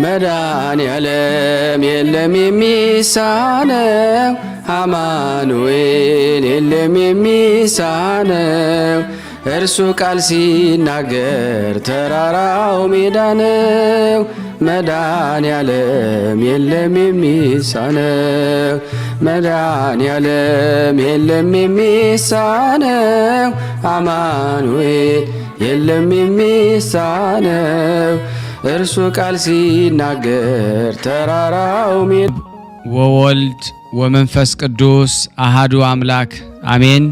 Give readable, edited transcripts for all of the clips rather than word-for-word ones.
መድኃኔዓለም የለም የሚሳነው አማኑኤል የለም የሚሳነው እርሱ ቃል ሲናገር ተራራው ሜዳ ነው። መድኃኔዓለም የለም የሚሳነው መድኃኔዓለም የለም የሚሳነው አማኑኤል የለም የሚሳነው እርሱ ቃል ሲናገር ተራራው ሜዳ። ወወልድ ወመንፈስ ቅዱስ አሃዱ አምላክ አሜን።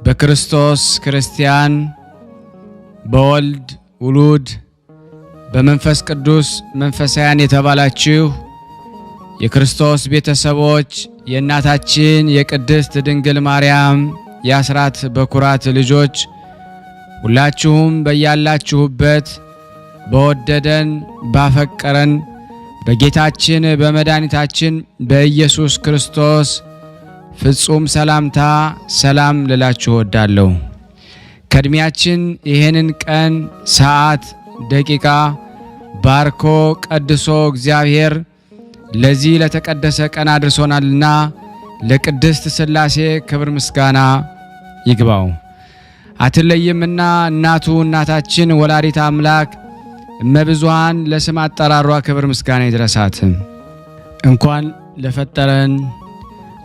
በክርስቶስ ክርስቲያን፣ በወልድ ውሉድ፣ በመንፈስ ቅዱስ መንፈሳውያን የተባላችሁ የክርስቶስ ቤተሰቦች የእናታችን የቅድስት ድንግል ማርያም የአስራት በኩራት ልጆች ሁላችሁም በያላችሁበት በወደደን ባፈቀረን በጌታችን በመድኃኒታችን በኢየሱስ ክርስቶስ ፍጹም ሰላምታ ሰላም ልላችሁ እወዳለሁ። ከእድሜያችን ይህንን ቀን ሰዓት ደቂቃ ባርኮ ቀድሶ እግዚአብሔር ለዚህ ለተቀደሰ ቀን አድርሶናልና ለቅድስት ሥላሴ ክብር ምስጋና ይግባው። አትለይምና እናቱ እናታችን ወላዲተ አምላክ እመብዙኃን ለስም አጠራሯ ክብር ምስጋና ይድረሳት። እንኳን ለፈጠረን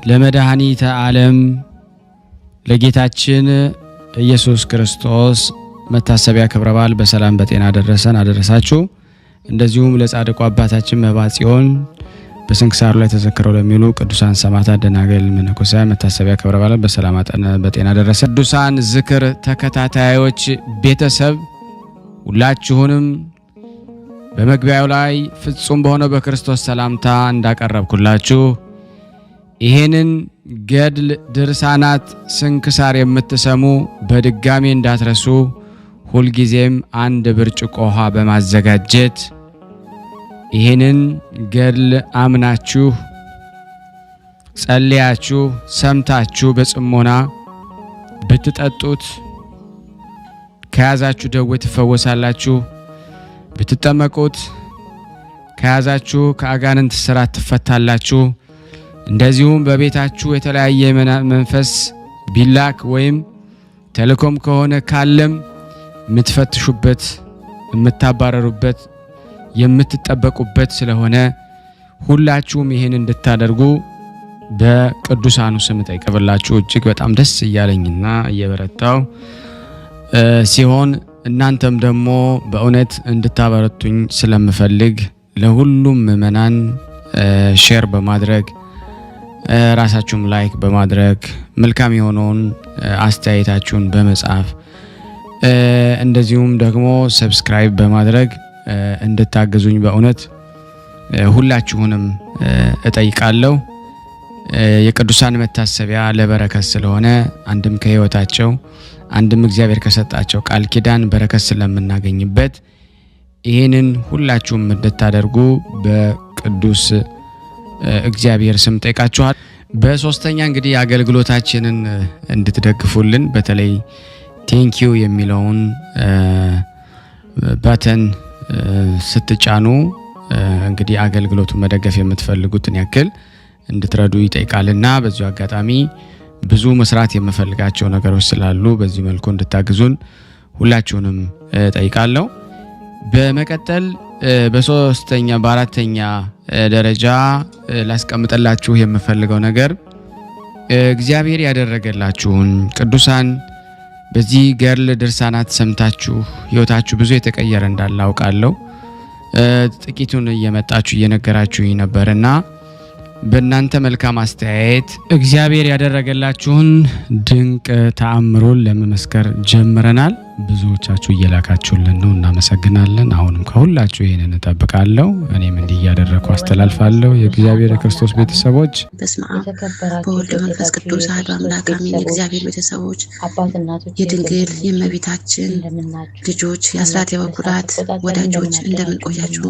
ለመድኃኒተ ዓለም ለጌታችን ኢየሱስ ክርስቶስ መታሰቢያ ክብረ በዓል በሰላም በጤና አደረሰን አደረሳችሁ። እንደዚሁም ለጻድቁ አባታችን መባጽዮን በስንክሳሩ ላይ ተዘክረው ለሚሉ ቅዱሳን ሰማዕታት፣ ደናግል፣ መነኮሳት መታሰቢያ ክብረ በዓል በሰላም በጤና አደረሰ። ቅዱሳን ዝክር ተከታታዮች ቤተሰብ ሁላችሁንም በመግቢያው ላይ ፍጹም በሆነው በክርስቶስ ሰላምታ እንዳቀረብኩላችሁ ይሄንን ገድል ድርሳናት ስንክሳር የምትሰሙ በድጋሚ እንዳትረሱ ሁልጊዜም አንድ ብርጭቆ ውሃ በማዘጋጀት ይሄንን ገድል አምናችሁ ጸልያችሁ ሰምታችሁ በጽሞና ብትጠጡት ከያዛችሁ ደዌ ትፈወሳላችሁ። ብትጠመቁት ከያዛችሁ ከአጋንንት ስራት ትፈታላችሁ። እንደዚሁም በቤታችሁ የተለያየ መንፈስ ቢላክ ወይም ተልኮም ከሆነ ካለም የምትፈትሹበት የምታባረሩበት የምትጠበቁበት ስለሆነ ሁላችሁም ይህን እንድታደርጉ በቅዱሳኑ ስም ጠይቀብላችሁ እጅግ በጣም ደስ እያለኝና እየበረታው ሲሆን እናንተም ደግሞ በእውነት እንድታበረቱኝ ስለምፈልግ ለሁሉም ምእመናን ሼር በማድረግ ራሳችሁም ላይክ በማድረግ መልካም የሆነውን አስተያየታችሁን በመጻፍ እንደዚሁም ደግሞ ሰብስክራይብ በማድረግ እንድታገዙኝ በእውነት ሁላችሁንም እጠይቃለሁ። የቅዱሳን መታሰቢያ ለበረከት ስለሆነ አንድም ከሕይወታቸው አንድም እግዚአብሔር ከሰጣቸው ቃል ኪዳን በረከት ስለምናገኝበት ይህንን ሁላችሁም እንድታደርጉ በቅዱስ እግዚአብሔር ስም ጠይቃችኋል። በሶስተኛ እንግዲህ አገልግሎታችንን እንድትደግፉልን በተለይ ቴንኪዩ የሚለውን ባተን ስትጫኑ እንግዲህ አገልግሎቱን መደገፍ የምትፈልጉትን ያክል እንድትረዱ ይጠይቃልና በዚሁ አጋጣሚ ብዙ መስራት የምፈልጋቸው ነገሮች ስላሉ በዚህ መልኩ እንድታግዙን ሁላችሁንም ጠይቃለሁ። በመቀጠል በሶስተኛ በአራተኛ ደረጃ ላስቀምጥላችሁ የምፈልገው ነገር እግዚአብሔር ያደረገላችሁን ቅዱሳን በዚህ ገድል ድርሳናት ሰምታችሁ ሕይወታችሁ ብዙ የተቀየረ እንዳለ አውቃለሁ። ጥቂቱን እየመጣችሁ እየነገራችሁኝ ነበርና በእናንተ መልካም አስተያየት እግዚአብሔር ያደረገላችሁን ድንቅ ተአምሮን ለመመስከር ጀምረናል። ብዙዎቻችሁ እየላካችሁልን ነው፣ እናመሰግናለን። አሁንም ከሁላችሁ ይሄንን እንጠብቃለሁ። እኔም እንዲህ እያደረኩ አስተላልፋለሁ። የእግዚአብሔር የክርስቶስ ቤተሰቦች በስመ አብ በወልድ በመንፈስ ቅዱስ አሐዱ አምላክ አሜን። የእግዚአብሔር ቤተሰቦች የድንግል የእመቤታችን ልጆች የአስራት የበኩራት ወዳጆች እንደምን ቆያችሁ?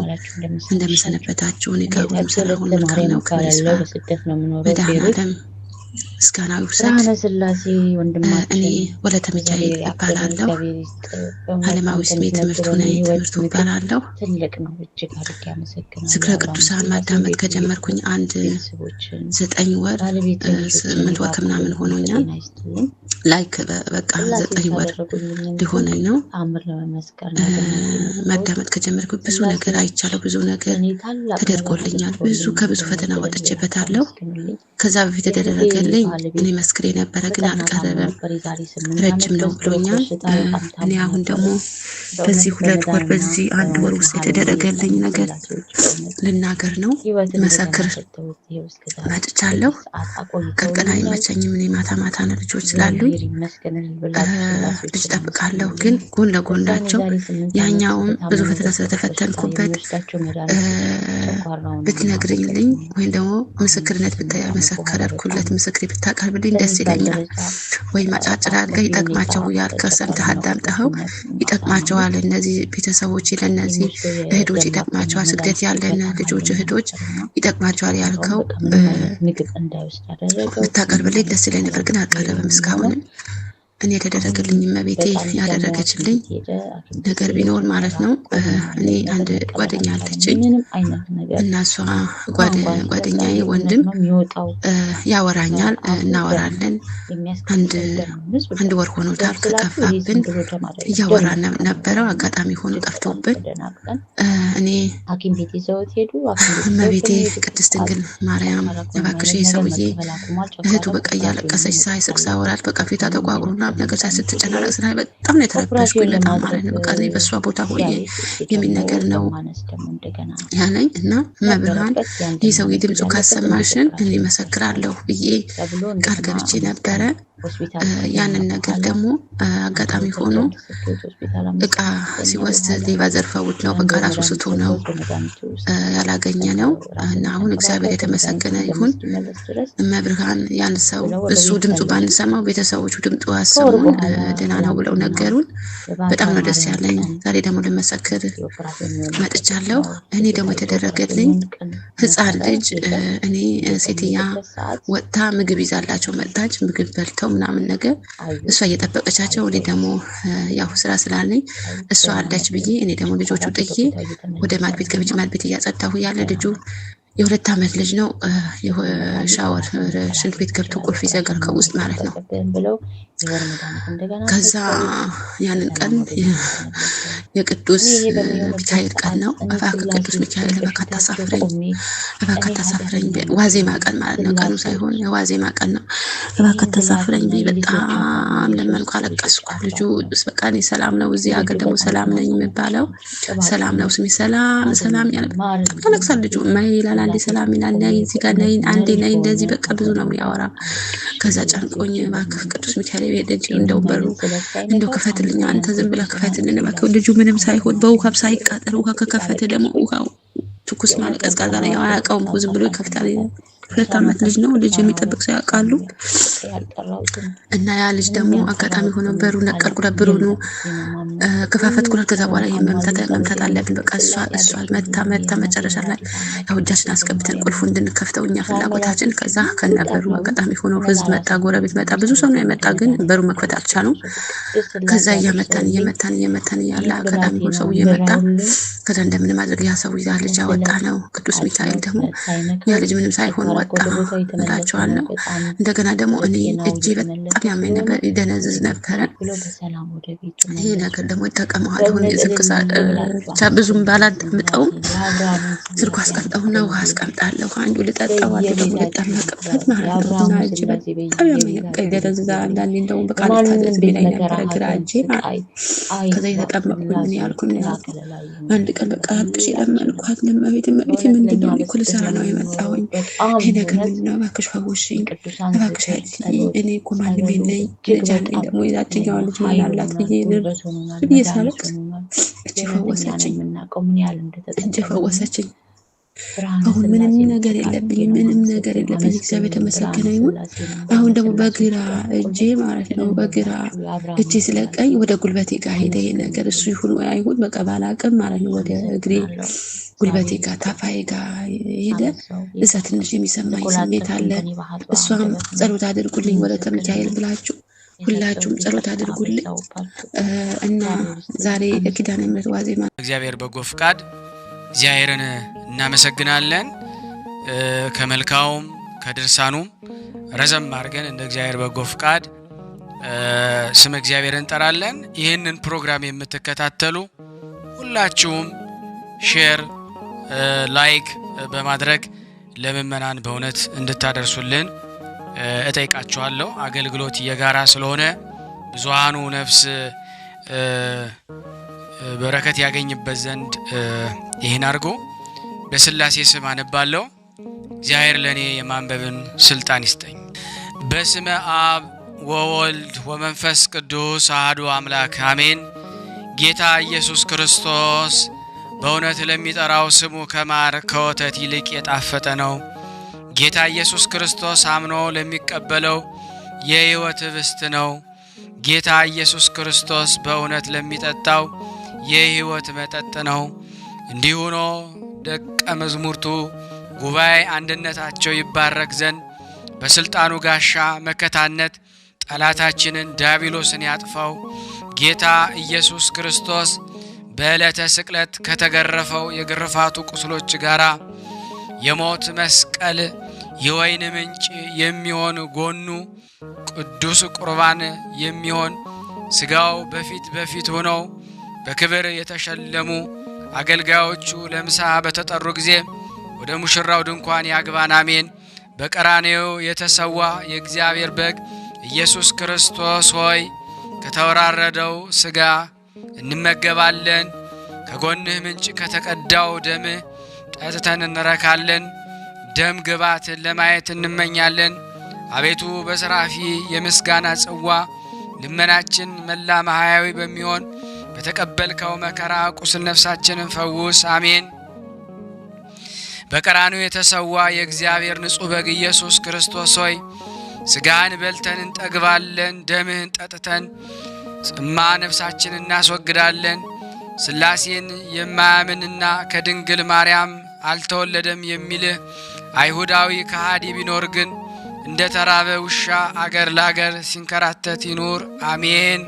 እንደምን ሰነበታችሁ? እኔ ከሁሉም ሰላም ሁሉ መልካም ነው። መድኃኔዓለም ምስጋናው ይውሰድ። እኔ ወለተ ሚካኤል እባላለሁ። ዓለማዊ ስሜ ትምህርቱ እባላለሁ። ዝክረ ቅዱሳን ማዳመጥ ከጀመርኩኝ 9 ወር 8 ወር ከምናምን ሆኖኛል። ላይክ በቃ 9 ወር ሊሆነኝ ነው። ማዳመጥ ከጀመርኩ ብዙ ነገር አይቻለሁ፣ ብዙ ነገር ተደርጎልኛል። ከብዙ ፈተና ወጥቼበታለሁ። ከዛ በፊት የተደረገልኝ እኔ መስክሬ ነበረ ግን አልቀረበም፣ ረጅም ነው ብሎኛል። እኔ አሁን ደግሞ በዚህ 2 ወር በዚህ 1 ወር ውስጥ የተደረገልኝ ነገር ልናገር ነው፣ መሰክር መጥቻለሁ። ቀን አይመቸኝም። እኔ ማታ ማታ ነው ልጆች ስላሉኝ ልጅ ጠብቃለሁ። ግን ጎን ለጎናቸው ያኛውም ብዙ ፈተና ስለተፈተንኩበት ብትነግርልኝ ወይም ደግሞ ምስክርነት ብታመሰከረኩለት ምስክሬ ብታቀርብልኝ ደስ ይለኛል። ወይ ማጫጭር አድርገህ ይጠቅማቸው ያልከው ሰምተህ አዳምጠኸው ይጠቅማቸዋል፣ እነዚህ ቤተሰቦች ለእነዚህ እህቶች ይጠቅማቸዋል፣ ስግደት ያለን ልጆች እህቶች ይጠቅማቸዋል ያልከው ብታቀርብልኝ ደስ ይለኝ ነበር። ግን አልቀረበም እስካሁን። እኔ የተደረገልኝ እመቤቴ ያደረገችልኝ ነገር ቢኖር ማለት ነው። እኔ አንድ ጓደኛ አለችኝ እና እሷ ጓደኛዬ ወንድም ያወራኛል፣ እናወራለን። አንድ ወር ሆኖታል ከጠፋብን። እያወራን ነበረው፣ አጋጣሚ ሆኖ ጠፍቶብን እኔ እመቤቴ ቅድስት ድንግል ማርያም እባክሽ ሰውዬ እህቱ በቃ እያለቀሰች ሳይስቅ ሳወራት በቃ ፊቷ ተቋቁሮና ነገር ስትጨናነቅ ስናይ በጣም ነው የተረበሽኩኝ። በጣም ማለት ነው በቃ እኔ በሷ ቦታ ሆኜ የሚል ነገር ነው ያለኝ እና መብርሃን ይህ ሰውዬ ድምፁ ካሰማሽን እኔ መሰክራለሁ ብዬ ቃል ገብቼ ነበረ። ያንን ነገር ደግሞ አጋጣሚ ሆኖ እቃ ሲወስድ ሌባ ዘርፈውት ነው። በቃ ራሱ ስቶ ነው ያላገኘ ነው እና አሁን እግዚአብሔር የተመሰገነ ይሁን። መብርሃን ያን ሰው እሱ ድምፁ ባንሰማው ቤተሰቦቹ ድምፁ አሰሙን ደህና ነው ብለው ነገሩን። በጣም ነው ደስ ያለኝ። ዛሬ ደግሞ ልመሰክር መጥቻለሁ። እኔ ደግሞ የተደረገልኝ ሕፃን ልጅ እኔ ሴትያ ወጥታ ምግብ ይዛላቸው መጣች። ምግብ በልተው ምናምን ነገር እሷ እየጠበቀቻቸው እኔ ደግሞ ያው ስራ ስላለኝ እሷ አለች ብዬ እኔ ደግሞ ልጆቹ ጥዬ ወደ ማድ ቤት ገብቼ ማድ ቤት እያጸዳሁ ያለ ልጁ የ2 ዓመት ልጅ ነው። ሻወር ሽንት ቤት ገብቶ ቁልፍ ይዘጋል ከውስጥ ማለት ነው። ከዛ ያንን ቀን የቅዱስ ሚካኤል ቀን ነው። እባክህ ቅዱስ ሚካኤል እባክህ አታሳፍረኝ፣ ዋዜማ ቀን ማለት ነው። ቀኑ ሳይሆን የዋዜማ ቀን ነው። እባክህ አታሳፍረኝ በጣም ለመንኩ፣ አለቀስኩ። ልጁ በቃ እኔ ሰላም ነው እዚህ ሀገር ደግሞ ሰላም ነኝ የሚባለው ሰላም ነው ስሜ ሰላም ያለ ያለቅሳል ልጁ ማይላል። አንዴ ሰላም ይላል፣ ነይ እዚህ ጋር ነይ፣ አንዴ ነይ፣ እንደዚህ በቃ ብዙ ነው የሚያወራ። ከዛ ጨንቆኝ እባክህ ቅዱስ ሚካኤል ሄደች እንደው በሩ እንደው ክፈትልኝ አንተ ዝም ብለህ ክፈትልን እባክህ። ልጁ ምንም ሳይሆን በውሃብ ሳይቃጠል ውሃ ከከፈተ ደግሞ ውሃው ትኩስ ማለት ቀዝቃዛ ላይ አያውቀውም፣ ዝም ብሎ ይከፍታል። 2 ዓመት ልጅ ነው። ልጅ የሚጠብቅ ሰው ያውቃሉ። እና ያ ልጅ ደግሞ አጋጣሚ ሆኖ በሩ ነቀልኩ። ብሩ ነው ከፋፈትኩለት። ከዛ በኋላ መምታት አለብን በቃ እሷ መታ መጨረሻ ላይ ያው እጃችን አስገብተን ቁልፉ እንድንከፍተው እኛ ፍላጎታችን። ከዛ ከነበሩ አጋጣሚ ሆኖ ህዝብ መጣ፣ ጎረቤት መጣ፣ ብዙ ሰው ነው የመጣ፣ ግን በሩ መክፈት አልቻሉም። ከዛ እየመታን ያለ አጋጣሚ ሆኖ ሰው እየመጣ ከዛ እንደምን ማድረግ ያ ሰው ይዛ ልጅ አወጣ ነው። ቅዱስ ሚካኤል ደግሞ ያ ልጅ ምንም ሳይሆን ወጣ እላቸዋለሁ። እንደገና ደግሞ እኔ እጄ በጣም ያመኝ ነበር፣ ይደነዝዝ ነበረ። ይሄ ነገር ደግሞ ይጠቀመዋል። አሁን ብቻ ብዙም ባላዳምጠውም ስልኩ አስቀምጠውና ውሃ አስቀምጣለሁ። አንዱ ልጠጣው፣ አንዱ ደግሞ ልጠመቅበት ማለት ነው። እና እጄ በጣም ያመኝ ነበር፣ ይደነዝዛ። አንዳንዴ እንደውም በቃ ልታዘዝ ላይ ነበረ ግራ እጄ ማለት። ከዛ የተጠመቅኩኝ ያልኩኝ አንድ ቀን በቃ አብሽ ለመንኳት ለማቤት ምንድን ነው እኮ ልሰራ ነው የመጣሁኝ። ይሄ ነገር ምንድን ነው እባክሽ ፈውሽኝ፣ እባክሽ እኔ እኮ ማንም የለኝ፣ ልጅ አለኝ ደግሞ የዛችኛዋ ልጅ ማን አላት ብዬ ሳለቅስ እጅ ፈወሰችኝ። አሁን ምንም ነገር የለብኝም፣ ምንም ነገር የለብኝ። እግዚአብሔር የተመሰገነ ይሁን። አሁን ደግሞ በግራ እጄ ማለት ነው፣ በግራ እጄ ስለቀኝ ወደ ጉልበቴ ጋር ሄደ ይሄ ነገር። እሱ ይሁን ወይ አይሁን በቃ ባላቅም ማለት ነው። ወደ እግሬ ጉልበቴ ጋር ታፋዬ ጋር ሄደ። እዛ ትንሽ የሚሰማኝ ስሜት አለ። እሷም ጸሎት አድርጉልኝ ወለተ ሚካኤል ብላችሁ ሁላችሁም ጸሎት አድርጉልኝ እና ዛሬ ኪዳነ ምሕረት ዋዜማ እግዚአብሔር በጎ ፍቃድ እግዚአብሔርን እናመሰግናለን። ከመልካውም ከድርሳኑም ረዘም አድርገን እንደ እግዚአብሔር በጎ ፍቃድ ስም እግዚአብሔርን እንጠራለን። ይህንን ፕሮግራም የምትከታተሉ ሁላችሁም ሼር ላይክ በማድረግ ለምእመናን በእውነት እንድታደርሱልን እጠይቃችኋለሁ። አገልግሎት የጋራ ስለሆነ ብዙሃኑ ነፍስ በረከት ያገኝበት ዘንድ ይህን አድርጎ በስላሴ ስም አነባለሁ። እግዚአብሔር ለእኔ የማንበብን ስልጣን ይስጠኝ። በስመ አብ ወወልድ ወመንፈስ ቅዱስ አሐዱ አምላክ አሜን። ጌታ ኢየሱስ ክርስቶስ በእውነት ለሚጠራው ስሙ ከማር ከወተት ይልቅ የጣፈጠ ነው። ጌታ ኢየሱስ ክርስቶስ አምኖ ለሚቀበለው የሕይወት ኅብስት ነው። ጌታ ኢየሱስ ክርስቶስ በእውነት ለሚጠጣው የሕይወት መጠጥ ነው። እንዲሁ ሆኖ ደቀ መዝሙርቱ ጉባኤ አንድነታቸው ይባረክ ዘንድ በስልጣኑ ጋሻ መከታነት ጠላታችንን ዲያብሎስን ያጥፋው ጌታ ኢየሱስ ክርስቶስ በዕለተ ስቅለት ከተገረፈው የግርፋቱ ቁስሎች ጋራ የሞት መስቀል የወይን ምንጭ የሚሆን ጎኑ ቅዱስ ቁርባን የሚሆን ስጋው በፊት ሆነው በክብር የተሸለሙ አገልጋዮቹ ለምሳ በተጠሩ ጊዜ ወደ ሙሽራው ድንኳን ያግባን አሜን። በቀራንዮ የተሰዋ የእግዚአብሔር በግ ኢየሱስ ክርስቶስ ሆይ ከተወራረደው ስጋ እንመገባለን። ከጎንህ ምንጭ ከተቀዳው ደምህ ጠጥተን እንረካለን። ደም ግባትን ለማየት እንመኛለን። አቤቱ በሰራፊ የምስጋና ጽዋ ልመናችን መላ ማህያዊ በሚሆን በተቀበልከው መከራ ቁስል ነፍሳችንን ፈውስ አሜን። በቀራንዮ የተሰዋ የእግዚአብሔር ንጹሕ በግ ኢየሱስ ክርስቶስ ሆይ ስጋህን በልተን እንጠግባለን፣ ደምህን ጠጥተን ጽማ ነፍሳችንን እናስወግዳለን። ስላሴን የማያምንና ከድንግል ማርያም አልተወለደም የሚልህ አይሁዳዊ ከሃዲ ቢኖር ግን እንደ ተራበ ውሻ አገር ለአገር ሲንከራተት ይኑር አሜን።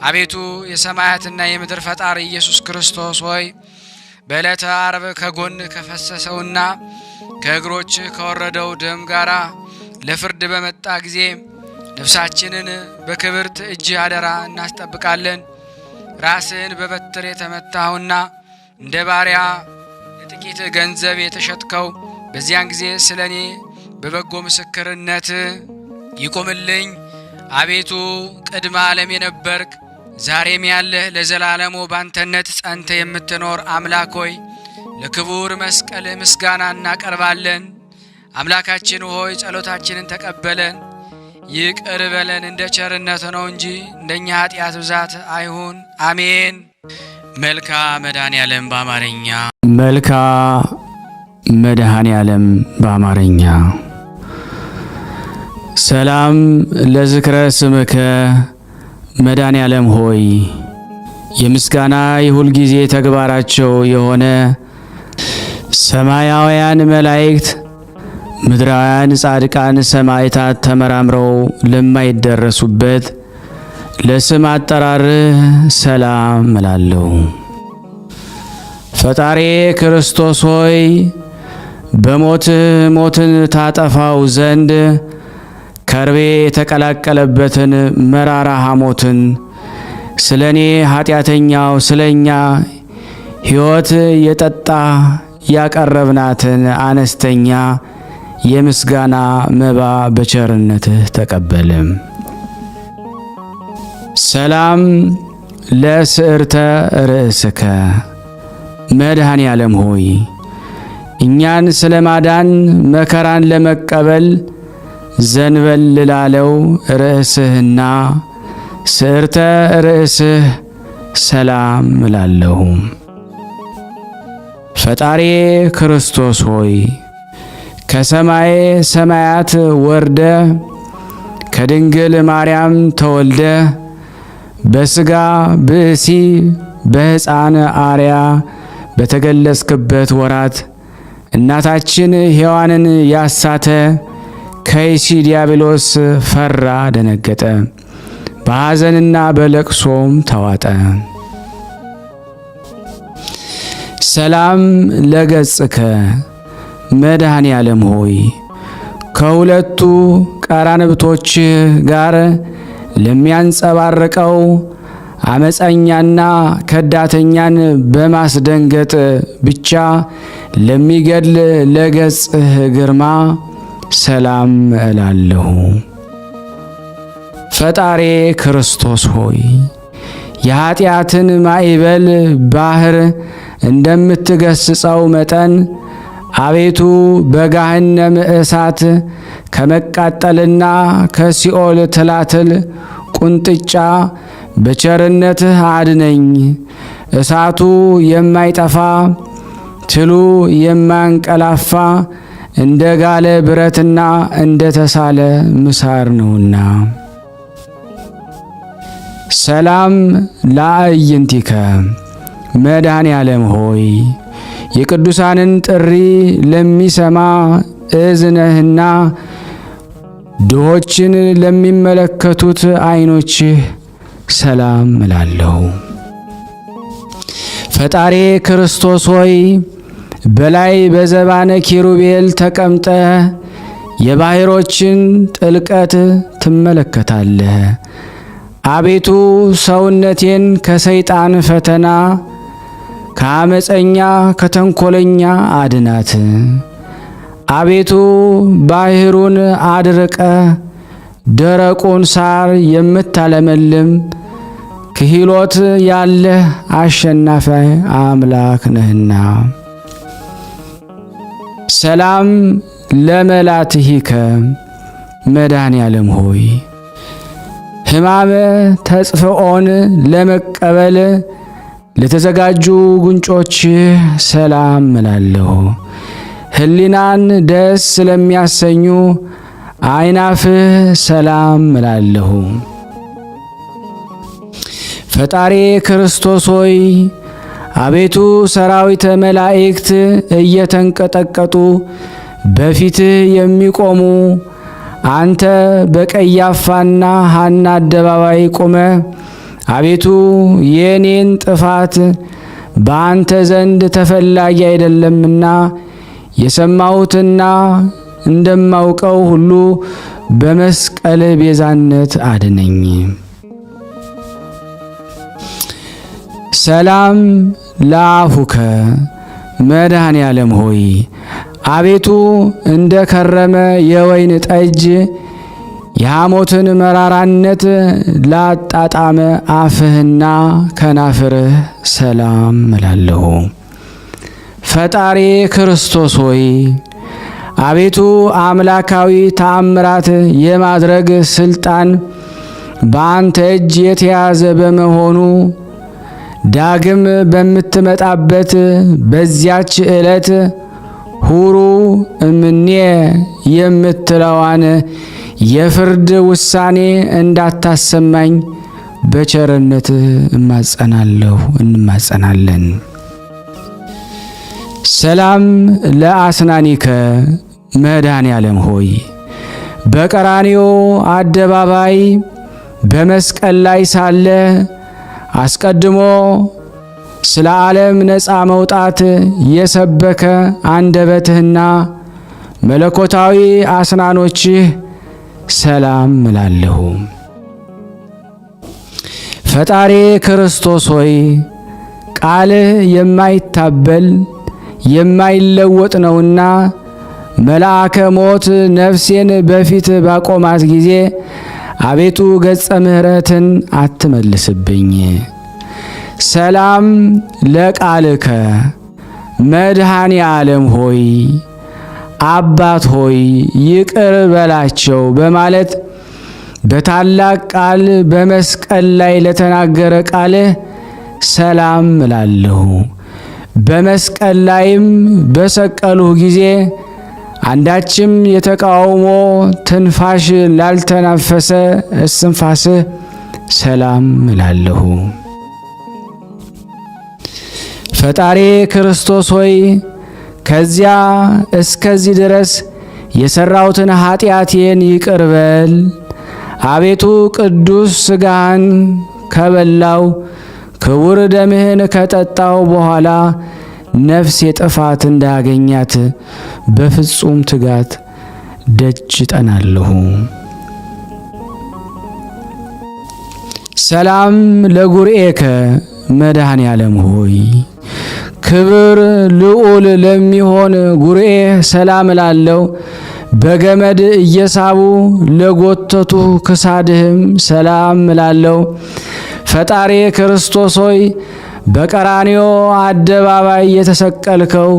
አቤቱ የሰማያትና የምድር ፈጣሪ ኢየሱስ ክርስቶስ ሆይ በዕለተ ዓርብ ከጎን ከፈሰሰውና ከእግሮች ከወረደው ደም ጋራ ለፍርድ በመጣ ጊዜ ነፍሳችንን በክብርት እጅ አደራ እናስጠብቃለን። ራስህን በበትር የተመታውና እንደ ባሪያ ለጥቂት ገንዘብ የተሸጥከው በዚያን ጊዜ ስለኔ በበጎ ምስክርነት ይቆምልኝ። አቤቱ ቅድመ ዓለም የነበርክ ዛሬም ያለህ ለዘላለሙ ባንተነት ጸንተ የምትኖር አምላክ ሆይ ለክቡር መስቀል ምስጋና እናቀርባለን። አምላካችን ሆይ ጸሎታችንን ተቀበለን፣ ይቅር በለን። እንደ ቸርነት ነው እንጂ እንደኛ ኃጢአት ብዛት አይሁን አሜን። መልካ መድኃኔዓለም በአማርኛ መልካ መድኃኔዓለም በአማርኛ ሰላም ለዝክረ ስምከ መድኃኔዓለም ሆይ የምስጋና የሁል ጊዜ ተግባራቸው የሆነ ሰማያውያን መላእክት ምድራውያን ጻድቃን ሰማዕታት ተመራምረው ለማይደረሱበት ለስም አጠራርህ ሰላም እላለሁ። ፈጣሪ ክርስቶስ ሆይ በሞትህ ሞትን ታጠፋው ዘንድ ከርቤ የተቀላቀለበትን መራራ ሐሞትን ስለኔ ኃጢአተኛው ስለኛ ሕይወት የጠጣ ያቀረብናትን አነስተኛ የምስጋና መባ በቸርነትህ ተቀበልም። ሰላም ለስዕርተ ርእስከ መድኃኔዓለም ሆይ እኛን ስለ ማዳን መከራን ለመቀበል ዘንበል ላለው ርእስህና ስዕርተ ርእስህ ሰላም እላለሁ። ፈጣሪ ክርስቶስ ሆይ ከሰማይ ሰማያት ወርደ ከድንግል ማርያም ተወልደ በሥጋ ብእሲ በሕፃን አርያ በተገለጽክበት ወራት እናታችን ሔዋንን ያሳተ ከይሲ ዲያብሎስ ፈራ፣ ደነገጠ፣ በሐዘንና በለቅሶም ተዋጠ። ሰላም ለገጽከ መድኃኔ ዓለም ሆይ ከሁለቱ ቀራንብቶች ጋር ለሚያንጸባርቀው አመፀኛና ከዳተኛን በማስደንገጥ ብቻ ለሚገድል ለገጽህ ግርማ ሰላም እላለሁ። ፈጣሪ ክርስቶስ ሆይ የኀጢአትን ማዕበል ባህር እንደምትገስጸው መጠን አቤቱ በገሃነመ እሳት ከመቃጠልና ከሲኦል ትላትል ቁንጥጫ በቸርነትህ አድነኝ። እሳቱ የማይጠፋ ትሉ የማያንቀላፋ እንደ ጋለ ብረትና እንደ ተሳለ ምሳር ነውና። ሰላም ለአዕይንቲከ መድኃኔ ዓለም ሆይ የቅዱሳንን ጥሪ ለሚሰማ እዝነህና ድሆችን ለሚመለከቱት ዓይኖችህ ሰላም እላለሁ። ፈጣሪ ክርስቶስ ሆይ በላይ በዘባነ ኪሩቤል ተቀምጠ የባሕሮችን ጥልቀት ትመለከታለህ። አቤቱ ሰውነቴን ከሰይጣን ፈተና ከአመፀኛ ከተንኰለኛ አድናት። አቤቱ ባሕሩን አድርቀ ደረቁን ሳር የምታለመልም ክሂሎት ያለህ አሸናፊ አምላክ ነህና። ሰላም ለመላትሂከ መድኃኔ ዓለም ሆይ ሕማመ ተጽፍኦን ለመቀበል ለተዘጋጁ ጉንጮችህ ሰላም እላለሁ። ሕሊናን ደስ ስለሚያሰኙ ዓይናፍህ ሰላም እላለሁ። ፈጣሪ ክርስቶስ ሆይ አቤቱ ሰራዊተ መላእክት እየተንቀጠቀጡ በፊትህ የሚቆሙ አንተ በቀያፋና ሐና አደባባይ ቆመ አቤቱ የኔን ጥፋት በአንተ ዘንድ ተፈላጊ አይደለምና የሰማሁትና እንደማውቀው ሁሉ በመስቀል ቤዛነት አድነኝ። ሰላም ለአፉከ መድኃኔ ዓለም ሆይ አቤቱ እንደ ከረመ የወይን ጠጅ የሐሞትን መራራነት ላጣጣመ አፍህና ከናፍርህ ሰላም እላለሁ። ፈጣሪ ክርስቶስ ሆይ አቤቱ አምላካዊ ተአምራት የማድረግ ስልጣን በአንተ እጅ የተያዘ በመሆኑ ዳግም በምትመጣበት በዚያች ዕለት ሁሩ እምኔ የምትለዋን የፍርድ ውሳኔ እንዳታሰማኝ በቸርነት እንማጸናለን። ሰላም ለአስናኒከ መድኃኔ ዓለም ሆይ በቀራንዮ አደባባይ በመስቀል ላይ ሳለ አስቀድሞ ስለ ዓለም ነፃ መውጣት የሰበከ አንደበትህና መለኮታዊ አስናኖችህ ሰላም እላለሁ። ፈጣሪ ክርስቶስ ሆይ ቃልህ የማይታበል የማይለወጥ ነውና መልአከ ሞት ነፍሴን በፊት ባቆማት ጊዜ አቤቱ ገጸ ምሕረትን አትመልስብኝ። ሰላም ለቃልከ መድኃኔ ዓለም ሆይ አባት ሆይ ይቅር በላቸው በማለት በታላቅ ቃል በመስቀል ላይ ለተናገረ ቃልህ ሰላም እላለሁ። በመስቀል ላይም በሰቀሉህ ጊዜ አንዳችም የተቃውሞ ትንፋሽ ላልተናፈሰ እስትንፋስህ ሰላም እላለሁ። ፈጣሪ ክርስቶስ ሆይ ከዚያ እስከዚህ ድረስ የሰራሁትን ኃጢአቴን ይቅር በል። አቤቱ ቅዱስ ሥጋህን ከበላው ክቡር ደምህን ከጠጣው በኋላ ነፍሴ ጥፋት እንዳያገኛት በፍጹም ትጋት ደጅ ጠናለሁ። ሰላም ለጉርኤከ መድኃኔ ዓለም ሆይ ክብር ልዑል ለሚሆን ጉርኤ ሰላም እላለሁ። በገመድ እየሳቡ ለጎተቱ ክሳድህም ሰላም እላለሁ። ፈጣሪ ክርስቶስ ሆይ በቀራንዮ አደባባይ የተሰቀልከው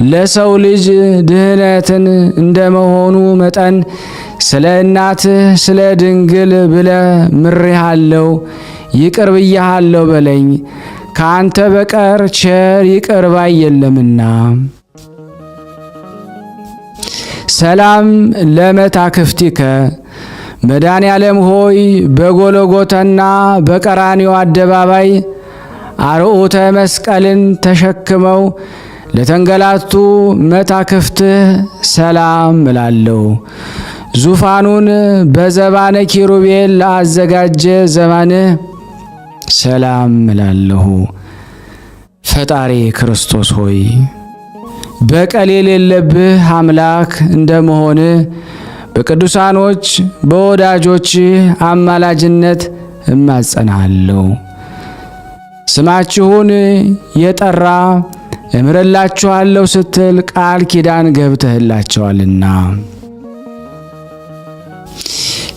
ለሰው ልጅ ድህነትን እንደመሆኑ መጠን ስለ እናትህ ስለ ድንግል ብለ ምሬሃለሁ፣ ይቅር ብያሃለሁ በለኝ። ከአንተ በቀር ቸር ይቅር ባይ የለምና። ሰላም ለመታክፍቲከ መድኃኔ ዓለም ሆይ በጎልጎታና በቀራንዮ አደባባይ አርዑተ መስቀልን ተሸክመው ለተንገላቱ መታክፍትህ ሰላም እላለሁ። ዙፋኑን በዘባነ ኪሩቤል ለአዘጋጀ ዘባንህ ሰላም እላለሁ። ፈጣሪ ክርስቶስ ሆይ በቀል የሌለብህ አምላክ እንደመሆንህ በቅዱሳኖች በወዳጆች አማላጅነት እማጸናለሁ። ስማችሁን የጠራ እምርላችኋለሁ ስትል ቃል ኪዳን ገብተህላቸዋልና።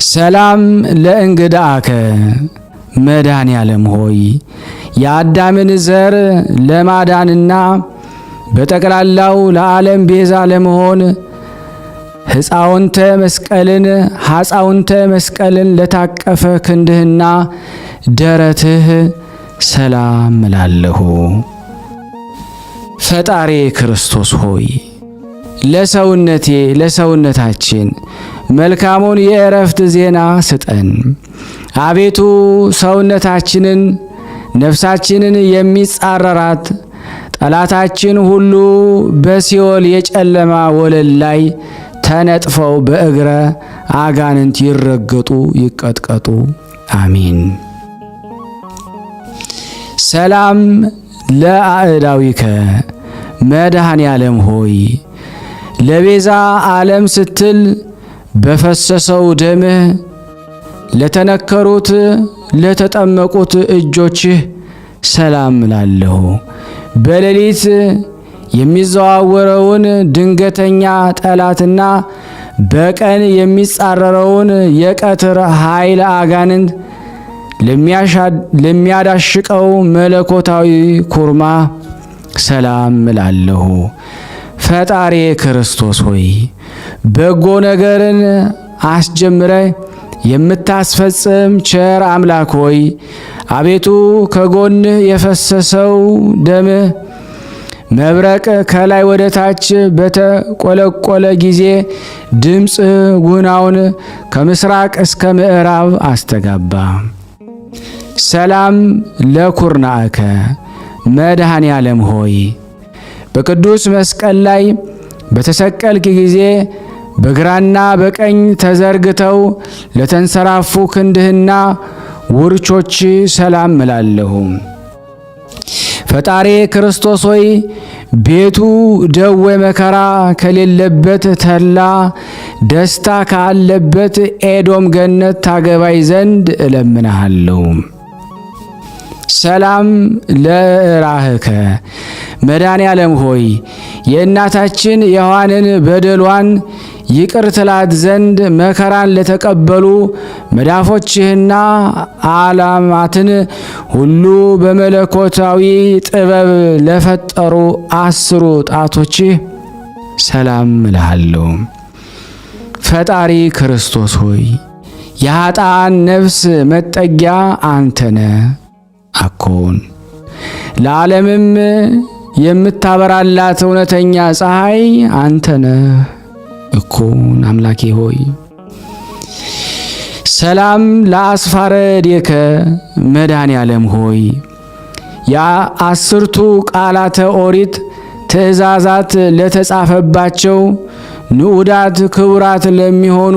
ሰላም ለእንግዳከ መድኃኔ ዓለም ሆይ የአዳምን ዘር ለማዳንና በጠቅላላው ለዓለም ቤዛ ለመሆን ሐፃውንተ መስቀልን ለታቀፈ ክንድህና ደረትህ ሰላም እላለሁ። ፈጣሪ ክርስቶስ ሆይ ለሰውነታችን መልካሙን የእረፍት ዜና ስጠን። አቤቱ ሰውነታችንን ነፍሳችንን የሚጻረራት ጠላታችን ሁሉ በሲኦል የጨለማ ወለል ላይ ተነጥፈው በእግረ አጋንንት ይረገጡ ይቀጥቀጡ። አሜን። ሰላም ለአእዳዊከ መድኃኔ ዓለም ሆይ ለቤዛ ዓለም ስትል በፈሰሰው ደምህ ለተነከሩት ለተጠመቁት እጆችህ ሰላም እላለሁ። በሌሊት የሚዘዋወረውን ድንገተኛ ጠላትና በቀን የሚጻረረውን የቀትር ኃይል አጋንንት ለሚያዳሽቀው መለኮታዊ ኩርማ ሰላም እላለሁ። ፈጣሪ ክርስቶስ ሆይ በጎ ነገርን አስጀምረ የምታስፈጽም ቸር አምላክ ሆይ አቤቱ ከጎንህ የፈሰሰው ደምህ መብረቅ ከላይ ወደ ታች በተቆለቆለ ጊዜ ድምፅ ጉናውን ከምስራቅ እስከ ምዕራብ አስተጋባ። ሰላም ለኩርናእከ መድኃኔ ዓለም ሆይ በቅዱስ መስቀል ላይ በተሰቀልክ ጊዜ በግራና በቀኝ ተዘርግተው ለተንሰራፉ ክንድህና ውርቾች ሰላም እላለሁ። ፈጣሪ ክርስቶስ ሆይ ቤቱ ደዌ መከራ ከሌለበት ተድላ ደስታ ካለበት ኤዶም ገነት ታገባይ ዘንድ እለምንሃለሁ። ሰላም ለራህከ መድኃኔ ዓለም ሆይ የእናታችን የሔዋንን በደሏን ይቅር ትላት ዘንድ መከራን ለተቀበሉ መዳፎችህና ዓለማትን ሁሉ በመለኮታዊ ጥበብ ለፈጠሩ 10 ጣቶችህ ሰላም እልሃለሁ። ፈጣሪ ክርስቶስ ሆይ የኃጥአን ነፍስ መጠጊያ አንተነ አኮን ለዓለምም የምታበራላት እውነተኛ ፀሐይ አንተ ነህ እኮን አምላኬ ሆይ። ሰላም ለአስፋረ እዴከ መድኃኔ ዓለም ሆይ የ10ቱ ቃላተ ኦሪት ትእዛዛት ለተጻፈባቸው ንዑዳት ክቡራት ለሚሆኑ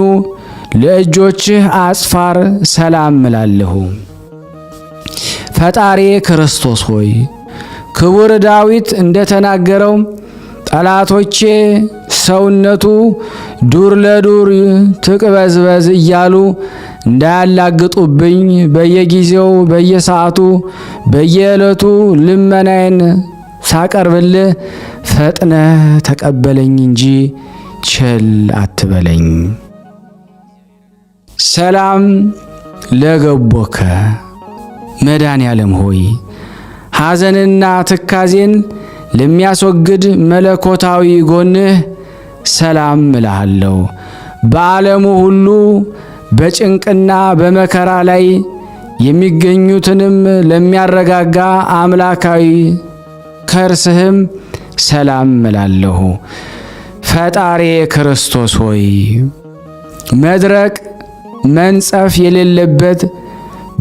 ለእጆችህ አጽፋር ሰላም እላለሁ። ፈጣሪ ክርስቶስ ሆይ ክቡር ዳዊት እንደተናገረው ጠላቶቼ ሰውነቱ ዱር ለዱር ትቅበዝበዝ እያሉ እንዳያላግጡብኝ በየጊዜው በየሰዓቱ በየዕለቱ ልመናዬን ሳቀርብልህ ፈጥነህ ተቀበለኝ እንጂ ቸል አትበለኝ። ሰላም ለገቦከ መድኃኔ ዓለም ሆይ ሐዘንና ትካዜን ለሚያስወግድ መለኮታዊ ጎንህ ሰላም እልሃለሁ። በዓለሙ ሁሉ በጭንቅና በመከራ ላይ የሚገኙትንም ለሚያረጋጋ አምላካዊ ከርስህም ሰላም እላለሁ። ፈጣሪ ክርስቶስ ሆይ መድረቅ መንጸፍ የሌለበት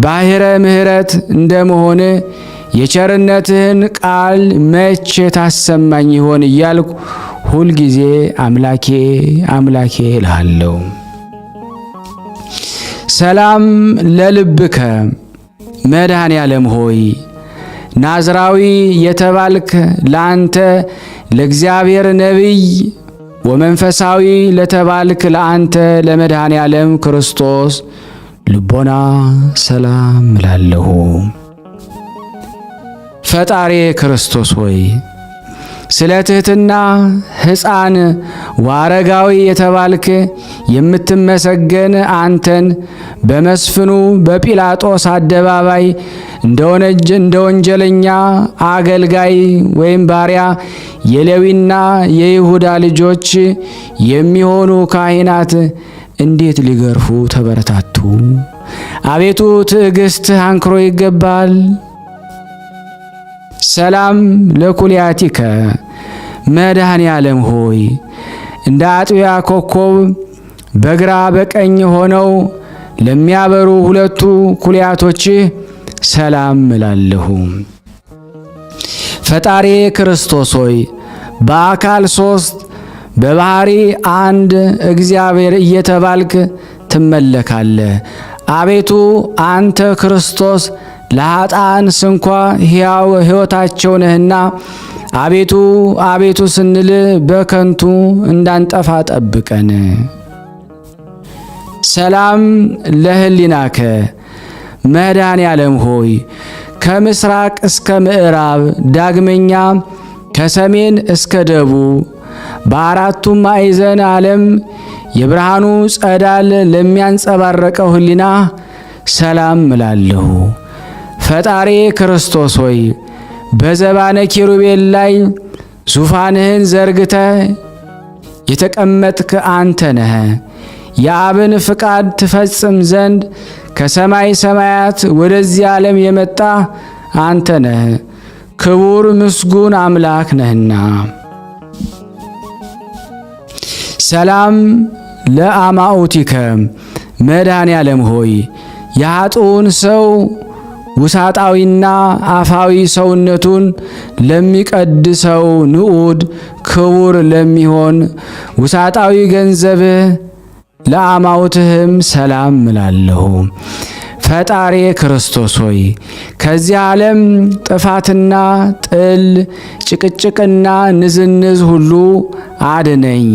ባሕረ ምሕረት እንደመሆን የቸርነትህን ቃል መቼ ታሰማኝ ይሆን እያልኩ ሁልጊዜ አምላኬ አምላኬ እልሃለሁ። ሰላም ለልብከ መድኃኔ ዓለም ሆይ ናዝራዊ የተባልክ ለአንተ ለእግዚአብሔር ነቢይ ወመንፈሳዊ ለተባልክ ለአንተ ለመድኃኔ ዓለም ክርስቶስ ልቦና ሰላም እላለሁ። ፈጣሪ ክርስቶስ ሆይ ስለ ትሕትና ሕፃን ወአረጋዊ የተባልክ የምትመሰገን አንተን በመስፍኑ በጲላጦስ አደባባይ እንደ ወንጀለኛ አገልጋይ ወይም ባሪያ የሌዊና የይሁዳ ልጆች የሚሆኑ ካህናት እንዴት ሊገርፉ ተበረታቱ? አቤቱ ትዕግሥትህ አንክሮ ይገባል። ሰላም ለኩልያቲከ መድኃኔ ዓለም ሆይ እንደ አጥቢያ ኮከብ በግራ በቀኝ ሆነው ለሚያበሩ ሁለቱ ኩልያቶችህ ሰላም እላለሁ። ፈጣሪ ክርስቶስ ሆይ በአካል 3 በባህሪ አንድ እግዚአብሔር እየተባልክ ትመለካለህ። አቤቱ አንተ ክርስቶስ ለኃጥአን ስንኳ ሕያው ሕይወታቸው ነህና አቤቱ አቤቱ ስንል በከንቱ እንዳንጠፋ ጠብቀን። ሰላም ለህሊናከ መድኃኔ ዓለም ሆይ ከምስራቅ እስከ ምዕራብ ዳግመኛ ከሰሜን እስከ ደቡብ በአራቱም ማዕዘን ዓለም የብርሃኑ ጸዳል ለሚያንጸባረቀው ህሊና ሰላም እላለሁ። ፈጣሪ ክርስቶስ ሆይ በዘባነ ኪሩቤል ላይ ዙፋንህን ዘርግተህ የተቀመጥክ አንተ ነህ። የአብን ፍቃድ ትፈጽም ዘንድ ከሰማይ ሰማያት ወደዚህ ዓለም የመጣ አንተ ነህ። ክቡር ምስጉን አምላክ ነህና። ሰላም ለአማኡቲከ መድኃኔ ዓለም ሆይ የኃጥኡን ሰው ውሳጣዊና አፋዊ ሰውነቱን ለሚቀድሰው ንዑድ ክቡር ለሚሆን ውሳጣዊ ገንዘብህ ለአማውትህም ሰላም እላለሁ። ፈጣሪ ክርስቶስ ሆይ ከዚህ ዓለም ጥፋትና ጥል ጭቅጭቅና ንዝንዝ ሁሉ አድነኝ።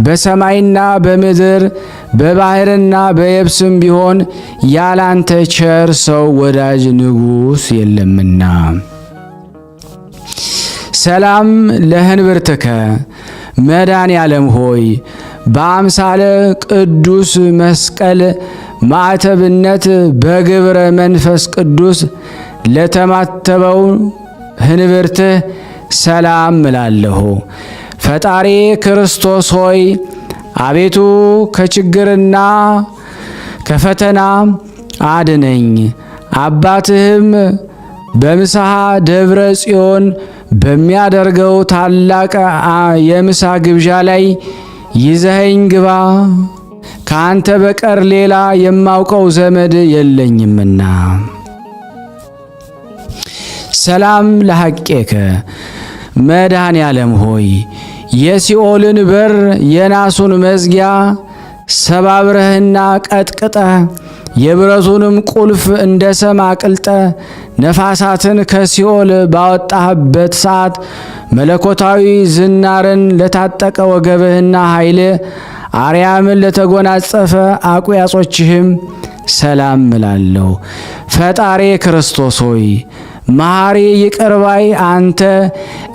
በሰማይና በምድር በባህርና በየብስም ቢሆን ያላንተ ቸር ሰው ወዳጅ ንጉሥ የለምና። ሰላም ለህንብርትከ መድኃኔ ዓለም ሆይ በአምሳለ ቅዱስ መስቀል ማዕተብነት በግብረ መንፈስ ቅዱስ ለተማተበው ህንብርትህ ሰላም እላለሁ። ፈጣሪ ክርስቶስ ሆይ አቤቱ ከችግርና ከፈተና አድነኝ። አባትህም በምስሐ ደብረ ጽዮን በሚያደርገው ታላቅ የምሳ ግብዣ ላይ ይዘኸኝ ግባ። ከአንተ በቀር ሌላ የማውቀው ዘመድ የለኝምና። ሰላም ለሐቄከ መድኃኔ ዓለም ሆይ የሲኦልን በር የናሱን መዝጊያ ሰባብረህና ቀጥቅጠህ የብረቱንም ቁልፍ እንደ ሰም አቅልጠህ ነፋሳትን ከሲኦል ባወጣህበት ሰዓት መለኮታዊ ዝናርን ለታጠቀ ወገብህና ኃይል አርያምን ለተጎናጸፈ አቁያጾችህም ሰላም እላለሁ። ፈጣሪ ክርስቶስ ሆይ መሐሪ ይቅርባይ አንተ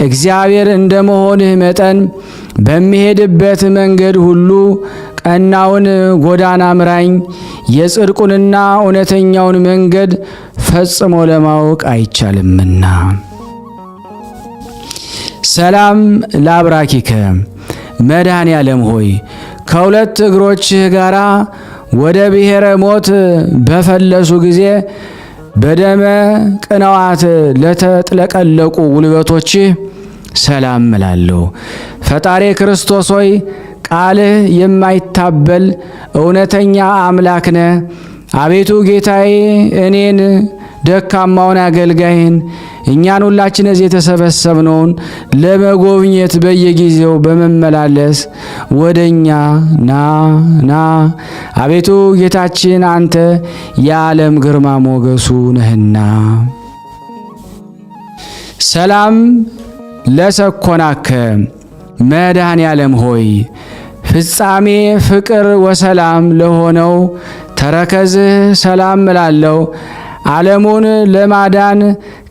እግዚአብሔር እንደመሆንህ መጠን በሚሄድበት መንገድ ሁሉ ቀናውን ጎዳና ምራኝ። የጽድቁንና እውነተኛውን መንገድ ፈጽሞ ለማወቅ አይቻልምና። ሰላም ለአብራኪከ መድኃኔ ዓለም ሆይ ከሁለት እግሮችህ ጋራ ወደ ብሔረ ሞት በፈለሱ ጊዜ በደመ ቅንዋት ለተጥለቀለቁ ጉልበቶችህ ሰላም እላለሁ። ፈጣሪ ክርስቶስ ሆይ ቃልህ የማይታበል እውነተኛ አምላክ ነህ። አቤቱ ጌታዬ እኔን ደካማውን አገልጋይን እኛን ሁላችን እዚህ የተሰበሰብነውን ለመጎብኘት በየጊዜው በመመላለስ ወደኛ ና አቤቱ ጌታችን አንተ የዓለም ግርማ ሞገሱ ነህና። ሰላም ለሰኮናከ መድኃኔ ዓለም ሆይ ፍጻሜ ፍቅር ወሰላም ለሆነው ተረከዝህ ሰላም እላለሁ። ዓለሙን ለማዳን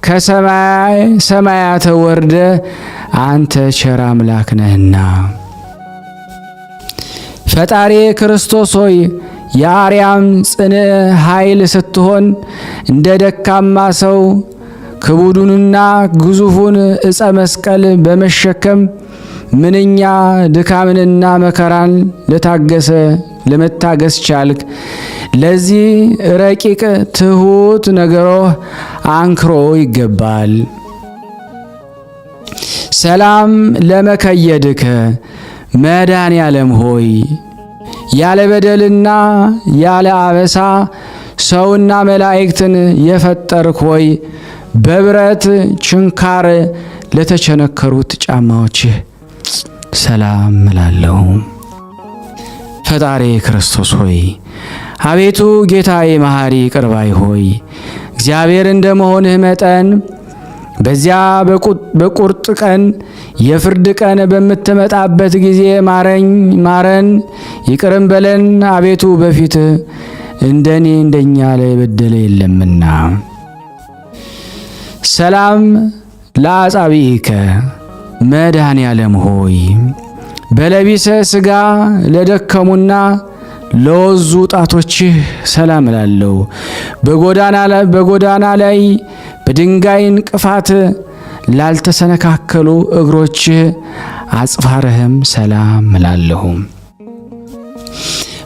ከሰማይ ሰማያት ወርደ አንተ ቸር አምላክ ነህና። ፈጣሪ ክርስቶስ ሆይ የአርያም ጽንዕ ኃይል ስትሆን እንደ ደካማ ሰው ክቡዱንና ግዙፉን ዕፀ መስቀል በመሸከም ምንኛ ድካምንና መከራን ለመታገስ ቻልክ። ለዚህ ረቂቅ ትሑት ነገሮህ አንክሮ ይገባል። ሰላም ለመከየድከ መድኃኔ ዓለም ሆይ ያለ በደልና ያለ አበሳ ሰውና መላእክትን የፈጠርክ ሆይ በብረት ችንካር ለተቸነከሩት ጫማዎችህ ሰላም እላለሁ። ፈጣሪ ክርስቶስ ሆይ አቤቱ ጌታዬ መሐሪ ቅርባይ ሆይ እግዚአብሔር እንደመሆንህ መጠን በዚያ በቁርጥ ቀን የፍርድ ቀን በምትመጣበት ጊዜ ማረን ይቅርም በለን። አቤቱ በፊት እንደኛ ላይ የበደለ የለምና። ሰላም ለአጻብዒከ መድኃኔ ዓለም ሆይ በለቢሰ ሥጋ ለደከሙና ለወዙ ጣቶችህ ሰላም እላለሁ። በጎዳና ላይ በድንጋይ እንቅፋት ላልተሰነካከሉ እግሮችህ አጽፋርህም ሰላም እላለሁ።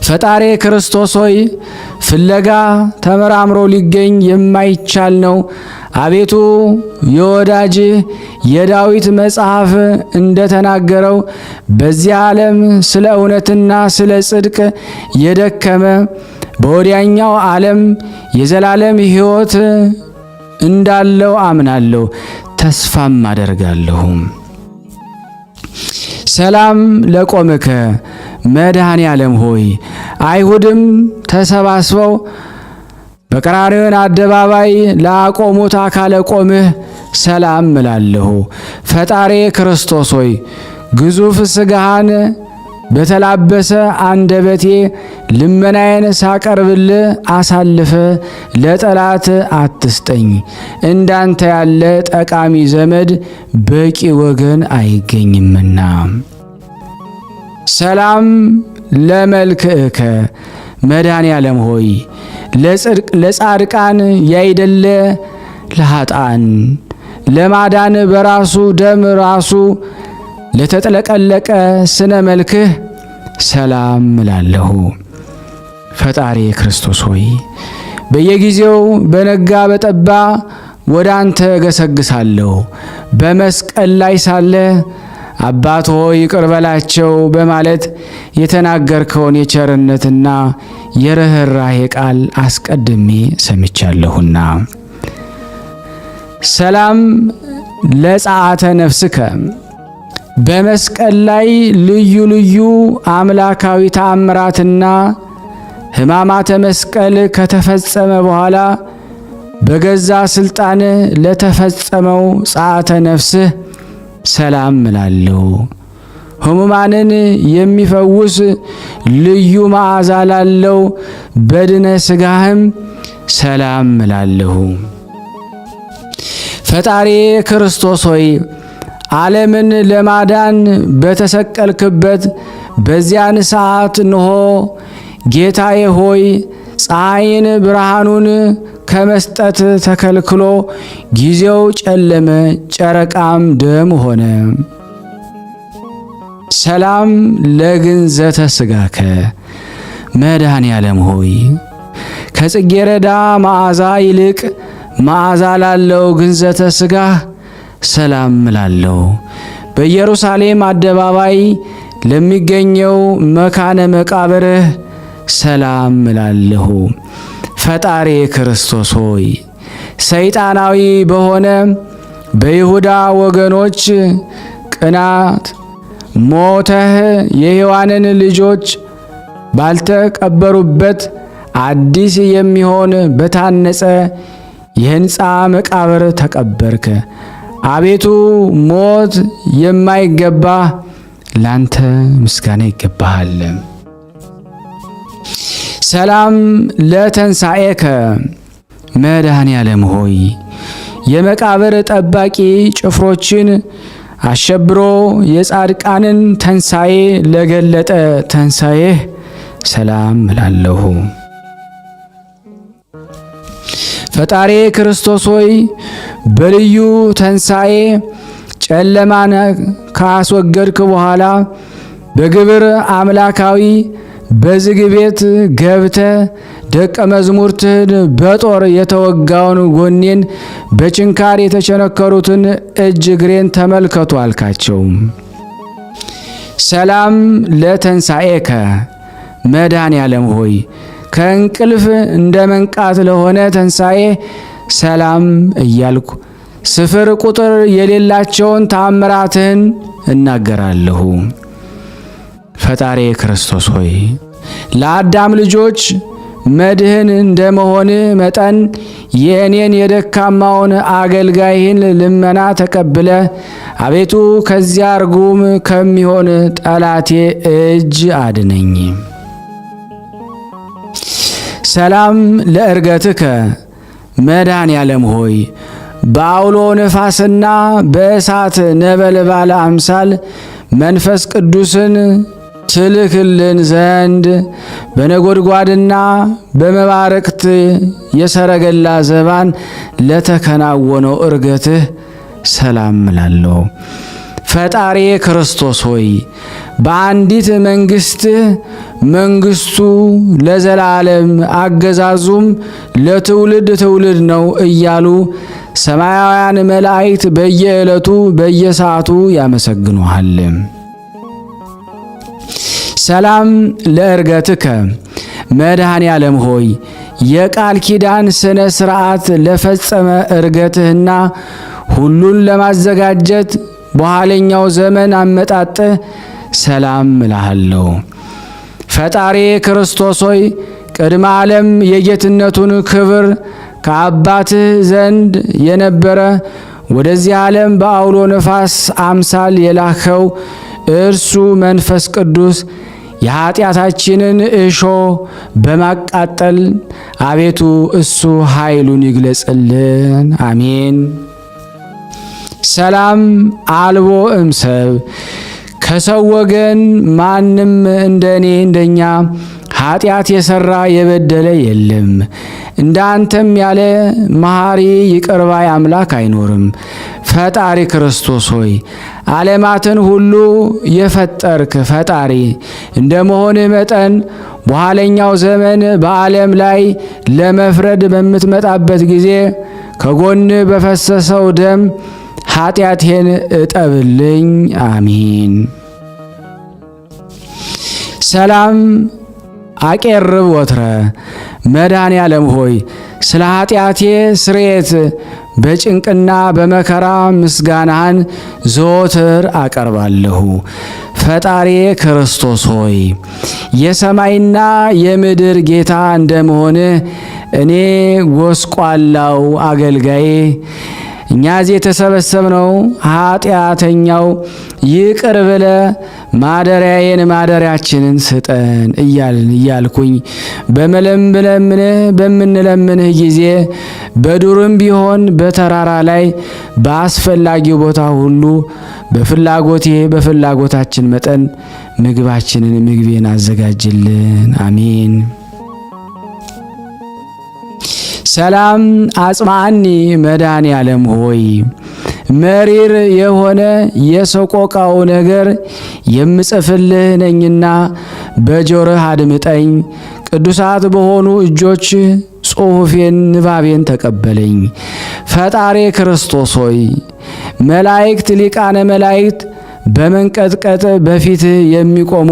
ፈጣሪ ክርስቶስ ሆይ ፍለጋ ተመራምሮ ሊገኝ የማይቻል ነው። አቤቱ የወዳጅህ የዳዊት መጽሐፍ እንደተናገረው በዚህ ዓለም ስለ እውነትና ስለ ጽድቅ የደከመ በወዲያኛው ዓለም የዘላለም ሕይወት እንዳለው አምናለሁ፣ ተስፋም አደርጋለሁ። ሰላም ለቆምከ መድኃኔ ዓለም ሆይ አይሁድም ተሰባስበው በቀራንዮን አደባባይ ላቆሙት አካለ ቆምህ ሰላም እላለሁ። ፈጣሪ ክርስቶስ ሆይ ግዙፍ ሥጋህን በተላበሰ አንደበቴ ልመናዬን ሳቀርብልህ አሳልፈ ለጠላት አትስጠኝ። እንዳንተ ያለ ጠቃሚ ዘመድ በቂ ወገን አይገኝምና። ሰላም ለመልክዕከ መድኃኔ ዓለም ሆይ ለጻድቃን ያይደለ ለኃጥአን ለማዳን በራሱ ደም ራሱ ለተጠለቀለቀ ስነ መልክህ ሰላም እላለሁ። ፈጣሪ ክርስቶስ ሆይ በየጊዜው በነጋ በጠባ ወደ አንተ ገሰግሳለሁ። በመስቀል ላይ ሳለ አባት ሆይ ይቅር በላቸው በማለት የተናገርከውን የቸርነትና የርኅራኄ ቃል አስቀድሜ ሰምቻለሁና። ሰላም ለጸአተ ነፍስከ በመስቀል ላይ ልዩ ልዩ አምላካዊ ተአምራትና ሕማማተ መስቀል ከተፈጸመ በኋላ በገዛ ስልጣን ለተፈጸመው ጸአተ ነፍስህ ሰላም እላለሁ። ሕሙማንን የሚፈውስ ልዩ መዓዛ ላለው በድነ ሥጋህም ሰላም እላለሁ። ፈጣሪ ክርስቶስ ሆይ ዓለምን ለማዳን በተሰቀልክበት በዚያን ሰዓት እንሆ ጌታዬ ሆይ ፀሐይን ብርሃኑን ከመስጠት ተከልክሎ ጊዜው ጨለመ፣ ጨረቃም ደም ሆነ። ሰላም ለግንዘተ ሥጋከ መድኃኔ ዓለም ሆይ ከጽጌረዳ መዓዛ ይልቅ መዓዛ ላለው ግንዘተ ሥጋህ ሰላም እላለሁ። በኢየሩሳሌም አደባባይ ለሚገኘው መካነ መቃብርህ ሰላም እላለሁ። ፈጣሪ ክርስቶስ ሆይ ሰይጣናዊ በሆነ በይሁዳ ወገኖች ቅናት ሞተህ የሔዋንን ልጆች ባልተቀበሩበት አዲስ የሚሆን በታነጸ የሕንፃ መቃብር ተቀበርክ። አቤቱ ሞት የማይገባ ላንተ ምስጋና ይገባሃል። ሰላም ለተንሣኤከ መድኃኔ ዓለም ሆይ የመቃብር ጠባቂ ጭፍሮችን አሸብሮ የጻድቃንን ተንሣኤ ለገለጠ ተንሣኤህ ሰላም እላለሁ። ፈጣሪ ክርስቶስ ሆይ በልዩ ተንሣኤ ጨለማን ካስወገድክ በኋላ በግብር አምላካዊ በዝግ ቤት ገብተ ደቀ መዝሙርትህን በጦር የተወጋውን ጎኔን በችንካር የተቸነከሩትን እጅ እግሬን ተመልከቱ አልካቸው። ሰላም ለተንሣኤከ መድኃኔ ዓለም ሆይ ከእንቅልፍ እንደ መንቃት ለሆነ ተንሣኤ ሰላም እያልኩ ስፍር ቁጥር የሌላቸውን ተአምራትህን እናገራለሁ። ፈጣሪ ክርስቶስ ሆይ ለአዳም ልጆች መድህን እንደመሆን መጠን የእኔን የደካማውን አገልጋይህን ልመና ተቀብለ አቤቱ ከዚያ ርጉም ከሚሆን ጠላቴ እጅ አድነኝ። ሰላም ለእርገትከ መድኃኔ ዓለም ሆይ በአውሎ ነፋስና በእሳት ነበልባል አምሳል መንፈስ ቅዱስን ትልክልን ዘንድ በነጎድጓድና በመባረቅት የሰረገላ ዘባን ለተከናወነው እርገትህ ሰላም እላለሁ። ፈጣሪ ክርስቶስ ሆይ በአንዲት መንግሥትህ መንግሥቱ ለዘላለም አገዛዙም ለትውልድ ትውልድ ነው እያሉ ሰማያውያን መላእክት በየዕለቱ በየሰዓቱ ያመሰግኑሃል። ሰላም ለእርገትከ መድኃኔ ዓለም ሆይ የቃል ኪዳን ስነ ሥርዓት ለፈጸመ እርገትህና ሁሉን ለማዘጋጀት በኋለኛው ዘመን አመጣጥህ ሰላም እልሃለሁ። ፈጣሪ ክርስቶስ ሆይ ቅድመ ዓለም የጌትነቱን ክብር ከአባትህ ዘንድ የነበረ ወደዚህ ዓለም በአውሎ ነፋስ አምሳል የላከው እርሱ መንፈስ ቅዱስ የኃጢአታችንን እሾ በማቃጠል አቤቱ እሱ ኃይሉን ይግለጽልን። አሜን። ሰላም አልቦ እምሰብ ከሰው ወገን ማንም እንደኔ እንደኛ ኃጢአት የሰራ የበደለ የለም። እንዳንተም ያለ መሐሪ ይቅርባይ አምላክ አይኖርም። ፈጣሪ ክርስቶስ ሆይ ዓለማትን ሁሉ የፈጠርክ ፈጣሪ እንደመሆንህ መጠን በኋለኛው ዘመን በዓለም ላይ ለመፍረድ በምትመጣበት ጊዜ ከጎን በፈሰሰው ደም ኃጢአቴን እጠብልኝ። አሜን። ሰላም አቄርብ ወትረ መድኃኔ ዓለም ሆይ ስለ ኃጢአቴ ስርየት በጭንቅና በመከራ ምስጋናህን ዘወትር አቀርባለሁ። ፈጣሪ ክርስቶስ ሆይ የሰማይና የምድር ጌታ እንደመሆንህ እኔ ጎስቋላው አገልጋዬ እኛ እዚህ የተሰበሰብነው ኃጢአተኛው ይቅር ብለ ማደሪያዬን ማደሪያችንን ስጠን እያልኩኝ በምንለምንህ ጊዜ በዱርም ቢሆን በተራራ ላይ በአስፈላጊው ቦታ ሁሉ በፍላጎታችን መጠን ምግቤን አዘጋጅልን። አሜን። ሰላም አጽማኒ መድኃኔ ዓለም ሆይ መሪር የሆነ የሰቆቃው ነገር የምጽፍልህ ነኝና በጆሮህ አድምጠኝ። ቅዱሳት በሆኑ እጆች ጽሑፌን ንባቤን ተቀበለኝ። ፈጣሪ ክርስቶስ ሆይ መላእክት ሊቃነ መላእክት በመንቀጥቀጥ በፊትህ የሚቆሙ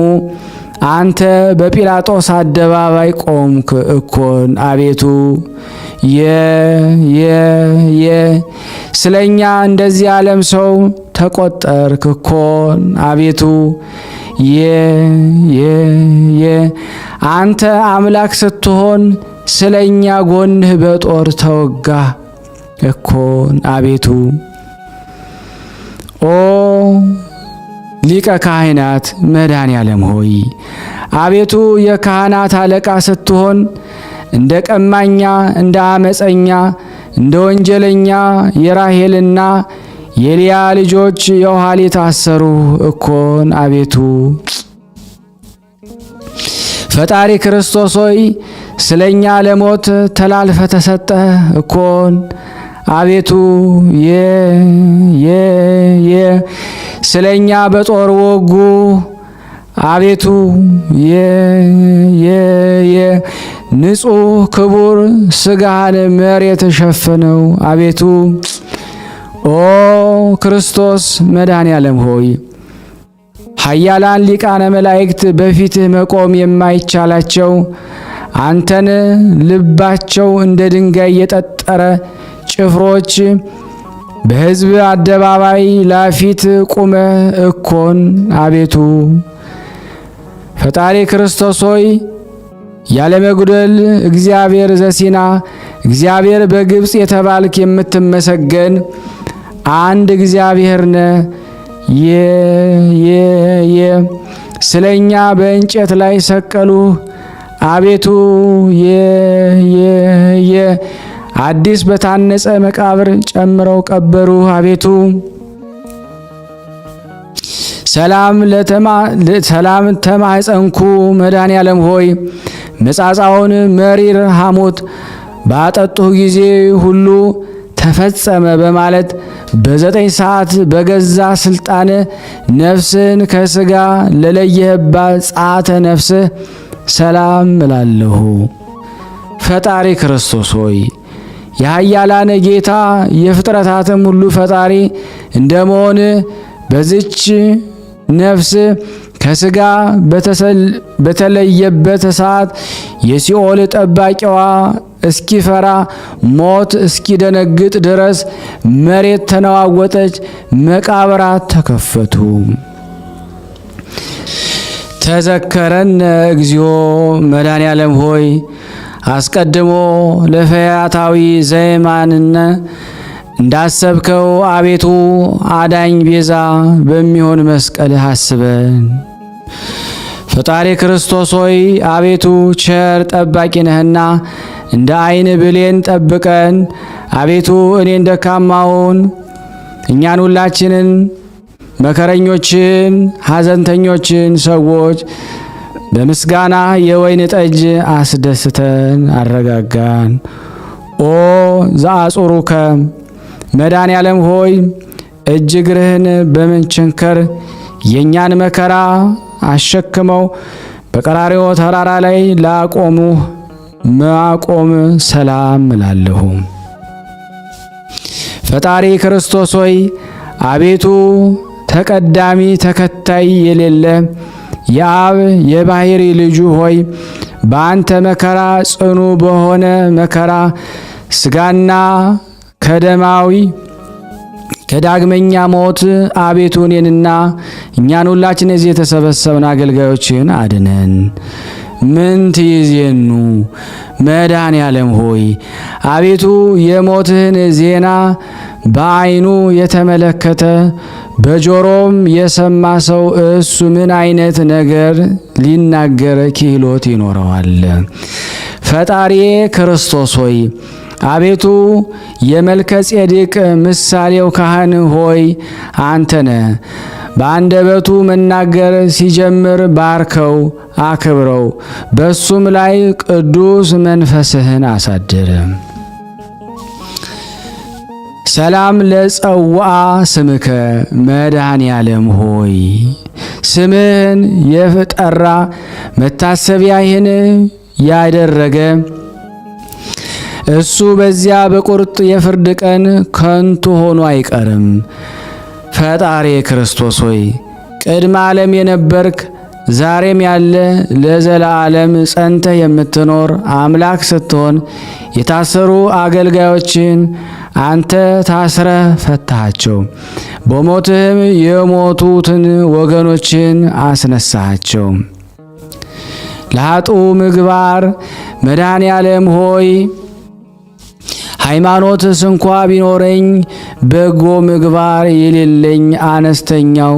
አንተ በጲላጦስ አደባባይ ቆምክ እኮን። አቤቱ ስለኛ እንደዚህ ዓለም ሰው ተቆጠርክ እኮን። አቤቱ አንተ አምላክ ስትሆን ስለኛ ጎንህ በጦር ተወጋ እኮን። አቤቱ ኦ ሊቀ ካህናት መድኃኔ ዓለም ሆይ አቤቱ የካህናት አለቃ ስትሆን እንደ ቀማኛ፣ እንደ አመፀኛ፣ እንደ ወንጀለኛ የራሔልና የልያ ልጆች የኋሊት ታሰሩ እኮን። አቤቱ ፈጣሪ ክርስቶስ ሆይ ስለኛ ለሞት ተላልፈ ተሰጠ እኮን። አቤቱ ስለኛ በጦር ወጉ። አቤቱ ንጹሕ ክቡር ሥጋህን መሬት ሸፈነው። አቤቱ ኦ ክርስቶስ መድኃኔ ዓለም ሆይ ኃያላን ሊቃነ መላእክት በፊትህ መቆም የማይቻላቸው አንተን ልባቸው እንደ ድንጋይ የጠጠረ ጭፍሮች በሕዝብ አደባባይ ላፊት ቁመ እኮን። አቤቱ ፈጣሪ ክርስቶስ ሆይ ያለመጉደል እግዚአብሔር ዘሲና እግዚአብሔር በግብፅ የተባልክ የምትመሰገን አንድ እግዚአብሔር ነህ። ስለኛ በእንጨት ላይ ሰቀሉ። አቤቱ አዲስ በታነጸ መቃብር ጨምረው ቀበሩ። አቤቱ ሰላም ተማጸንኩ መድኃኔ ዓለም ሆይ መጻጻውን መሪር ሐሞት ባጠጡህ ጊዜ ሁሉ ተፈጸመ በማለት በ9 ሰዓት በገዛ ስልጣን ነፍስን ከስጋ ለለየህባት ጻተ ነፍስህ ሰላም እላለሁ። ፈጣሪ ክርስቶስ ሆይ የኃያላን ጌታ የፍጥረታትም ሁሉ ፈጣሪ እንደመሆን በዚች ነፍስ ከስጋ በተለየበት ሰዓት የሲኦል ጠባቂዋ እስኪፈራ ሞት እስኪደነግጥ ድረስ መሬት ተነዋወጠች፣ መቃብራት ተከፈቱ። ተዘከረነ እግዚኦ መድኃኔ ዓለም ሆይ አስቀድሞ ለፈያታዊ ዘይማንነ እንዳሰብከው አቤቱ አዳኝ ቤዛ በሚሆን መስቀልህ አስበን። ፈጣሪ ክርስቶስ ሆይ አቤቱ ቸር ጠባቂ ነህና እንደ ዓይን ብሌን ጠብቀን። አቤቱ እኔን ደካማውን እኛን ሁላችንን መከረኞችን ሐዘንተኞችን ሰዎች በምስጋና የወይን ጠጅ አስደስተን አረጋጋን። ኦ ዘአጹሩከ መድኃኔ ዓለም ሆይ እጅ እግርህን በመቸንከር የእኛን መከራ አሸክመው በቀራሪዮ ተራራ ላይ ላቆሙ ማቆም ሰላም እላለሁ። ፈጣሪ ክርስቶስ ሆይ አቤቱ ተቀዳሚ ተከታይ የሌለ የአብ የባሕሪ ልጁ ሆይ በአንተ መከራ ጽኑ በሆነ መከራ ሥጋና ከደማዊ ከዳግመኛ ሞት አቤቱ እኔንና እኛን ሁላችን እዚህ የተሰበሰብን አገልጋዮችን አድነን። ምን ትይዜኑ መድኃኔ ዓለም ሆይ አቤቱ የሞትህን ዜና በዓይኑ የተመለከተ በጆሮም የሰማ ሰው እሱ ምን አይነት ነገር ሊናገር ክህሎት ይኖረዋል? ፈጣሪ ክርስቶስ ሆይ አቤቱ የመልከ ጼዴቅ ምሳሌው ካህን ሆይ አንተነ በአንደበቱ መናገር ሲጀምር ባርከው አክብረው፣ በሱም ላይ ቅዱስ መንፈስህን አሳድር። ሰላም ለጸዋአ ስምከ መድኃኔ ዓለም ሆይ ስምህን የጠራ መታሰቢያህን ያደረገ እሱ በዚያ በቁርጥ የፍርድ ቀን ከንቱ ሆኖ አይቀርም። ፈጣሪ ክርስቶስ ሆይ ቅድመ ዓለም የነበርክ ዛሬም ያለ ለዘላለም ጸንተህ የምትኖር አምላክ ስትሆን የታሰሩ አገልጋዮችን አንተ ታስረህ ፈታሃቸው፣ በሞትህም የሞቱትን ወገኖችን አስነሳሃቸው። ለኃጥኡ ምግባር መድኃኔ ዓለም ሆይ ሃይማኖትስ እንኳ ቢኖረኝ በጎ ምግባር የሌለኝ አነስተኛው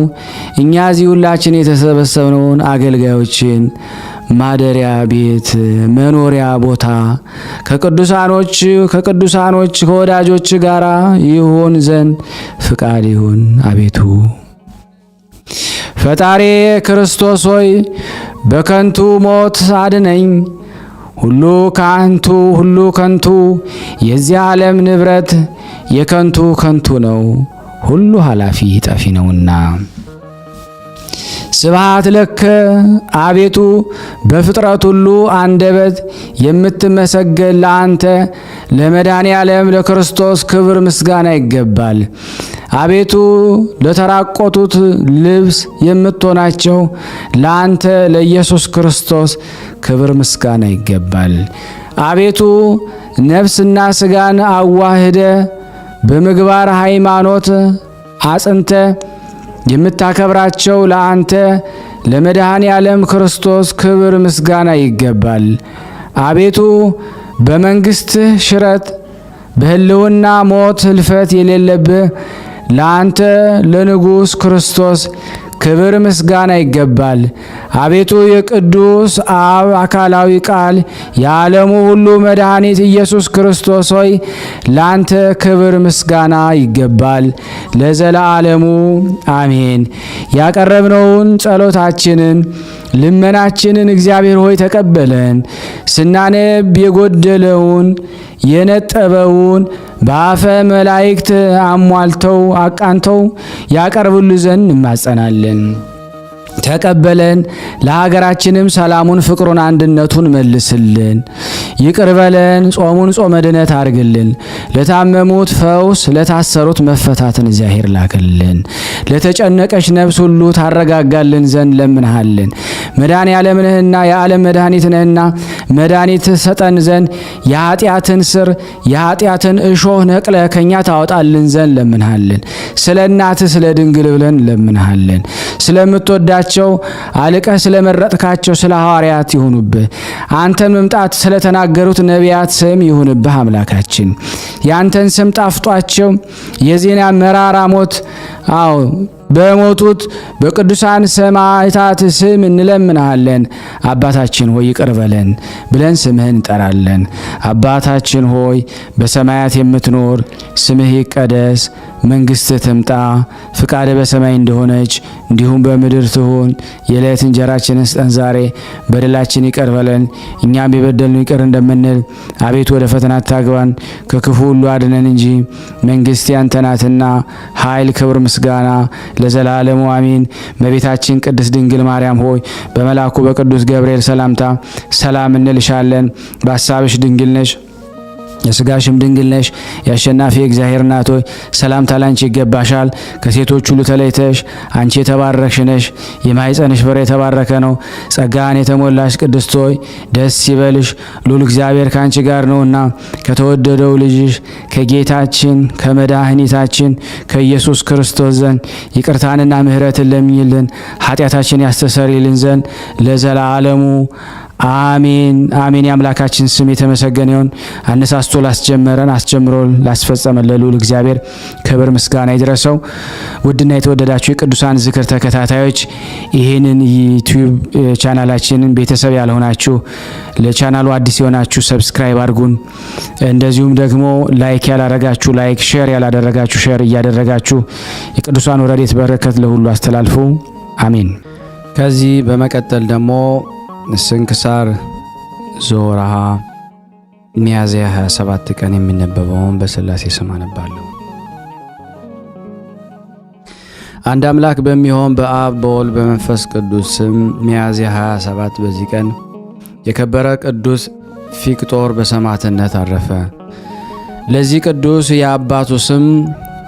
እኛ እዚህ ሁላችን የተሰበሰብነውን አገልጋዮችን ማደሪያ ቤት መኖሪያ ቦታ ከቅዱሳኖች ከወዳጆች ጋር ይሆን ዘንድ ፍቃድ ይሁን። አቤቱ ፈጣሪ ክርስቶስ ሆይ በከንቱ ሞት አድነኝ። ሁሉ ከንቱ የዚህ ዓለም ንብረት የከንቱ ነው፣ ሁሉ ኃላፊ ጠፊ ነውና። ስብሐት ለከ አቤቱ በፍጥረት ሁሉ አንደበት የምትመሰገን ለአንተ ለመድኃኔ ዓለም ለክርስቶስ ክብር ምስጋና ይገባል። አቤቱ ለተራቆቱት ልብስ የምትሆናቸው ለአንተ ለኢየሱስ ክርስቶስ ክብር ምስጋና ይገባል። አቤቱ ነፍስና ሥጋን አዋህደ በምግባር ሃይማኖት አጽንተ የምታከብራቸው ለአንተ ለመድኃኔ ዓለም ክርስቶስ ክብር ምስጋና ይገባል። አቤቱ በመንግሥትህ ሽረት በሕልውና ሞት ህልፈት የሌለብህ ለአንተ ለንጉሥ ክርስቶስ ክብር ምስጋና ይገባል። አቤቱ የቅዱስ አብ አካላዊ ቃል የዓለሙ ሁሉ መድኃኒት ኢየሱስ ክርስቶስ ሆይ ላንተ ክብር ምስጋና ይገባል ለዘላለሙ አሜን። ያቀረብነውን ጸሎታችንን ልመናችንን እግዚአብሔር ሆይ ተቀበለን። ስናነብ የጎደለውን የነጠበውን በአፈ መላእክት አሟልተው አቃንተው ያቀርቡሉ ዘንድ እንማጸናለን። ተቀበለን። ለሀገራችንም ሰላሙን፣ ፍቅሩን፣ አንድነቱን መልስልን። ይቅር በለን። ጾሙን ጾመ ድነት አድርግልን። ለታመሙት ፈውስ፣ ለታሰሩት መፈታትን እግዚአብሔር ላክልን። ለተጨነቀች ነፍስ ሁሉ ታረጋጋልን ዘንድ ለምንሃልን። መድኃኔ ዓለም ነህና የዓለም መድኃኒት ነህና መድኃኒት ሰጠን ዘንድ የኃጢአትን ስር የኃጢአትን እሾህ ነቅለ ከኛ ታወጣልን ዘንድ ለምንሃልን። ስለ እናትህ ስለ ድንግል ብለን ለምንሃልን። ስለምትወዳቸው አልቀህ ስለመረጥካቸው ስለ ሐዋርያት ይሁንብህ። አንተን መምጣት ስለተናገሩት ነቢያት ስም ይሁንብህ። አምላካችን ያንተን ስም ጣፍጧቸው የዜና መራራ ሞት በሞቱት በቅዱሳን ሰማዕታት ስም እንለምናለን። አባታችን ሆይ ይቅር በለን ብለን ስምህን እንጠራለን። አባታችን ሆይ በሰማያት የምትኖር ስምህ ይቀደስ፣ መንግሥትህ ትምጣ፣ ፍቃድህ በሰማይ እንደሆነች እንዲሁም በምድር ትሁን። የዕለት እንጀራችንን ስጠን ዛሬ፣ በደላችን ይቅር በለን እኛም የበደሉንን ይቅር እንደምንል፣ አቤቱ ወደ ፈተና አታግባን ከክፉ ሁሉ አድነን እንጂ መንግሥት ያንተ ናትና ኃይል፣ ክብር፣ ምስጋና ለዘላለሙ አሜን። እመቤታችን ቅድስት ድንግል ማርያም ሆይ በመልአኩ በቅዱስ ገብርኤል ሰላምታ ሰላም እንልሻለን። በሐሳብሽ ድንግል ነሽ፣ የሥጋሽም ድንግል ነሽ። የአሸናፊ እግዚአብሔር እናት ሆይ ሰላምታ ላንቺ ይገባሻል። ከሴቶች ሁሉ ተለይተሽ አንቺ የተባረክሽ ነሽ። የማኅፀንሽ ፍሬ የተባረከ ነው። ጸጋን የተሞላሽ ቅድስት ሆይ ደስ ይበልሽ፣ ልዑል እግዚአብሔር ከአንቺ ጋር ነውና ከተወደደው ልጅሽ ከጌታችን ከመድኃኒታችን ከኢየሱስ ክርስቶስ ዘንድ ይቅርታንና ምሕረትን ለምኝልን ኃጢአታችን ያስተሰርይልን ዘንድ ለዘላለሙ አሜን አሜን። የአምላካችን ስም የተመሰገነ ይሁን። አነሳስቶ ላስጀመረን አስጀምሮ ላስፈጸመን ለልዑል እግዚአብሔር ክብር ምስጋና ይድረሰው። ውድና የተወደዳችሁ የቅዱሳን ዝክር ተከታታዮች ይህንን ዩቲዩብ ቻናላችንን ቤተሰብ ያልሆናችሁ ለቻናሉ አዲስ የሆናችሁ ሰብስክራይብ አድርጉን። እንደዚሁም ደግሞ ላይክ ያላደረጋችሁ ላይክ፣ ሼር ያላደረጋችሁ ሼር እያደረጋችሁ የቅዱሳን ረድኤት በረከት ለሁሉ አስተላልፉ። አሜን። ከዚህ በመቀጠል ደግሞ ስንክሳር ዘወርኀ ሚያዝያ 27 ቀን የሚነበበውን በሥላሴ ስም አነባለሁ። አንድ አምላክ በሚሆን በአብ በወልድ በመንፈስ ቅዱስ ስም ሚያዝያ 27 በዚህ ቀን የከበረ ቅዱስ ፊቅጦር በሰማዕትነት አረፈ። ለዚህ ቅዱስ የአባቱ ስም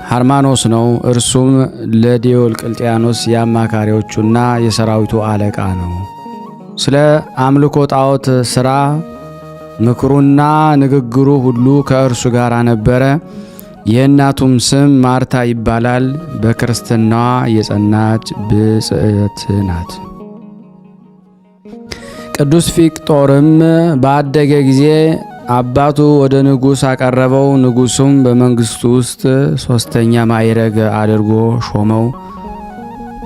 ሃርማኖስ ነው። እርሱም ለዲዮቅልጥያኖስ የአማካሪዎቹና የሰራዊቱ አለቃ ነው። ስለ አምልኮ ጣዖት ሥራ ምክሩና ንግግሩ ሁሉ ከእርሱ ጋር ነበረ። የእናቱም ስም ማርታ ይባላል። በክርስትናዋ የጸናች ብጽዕት ናት። ቅዱስ ፊቅጦርም ባደገ ጊዜ አባቱ ወደ ንጉሥ አቀረበው። ንጉሡም በመንግሥቱ ውስጥ 3ኛ ማዕረግ አድርጎ ሾመው።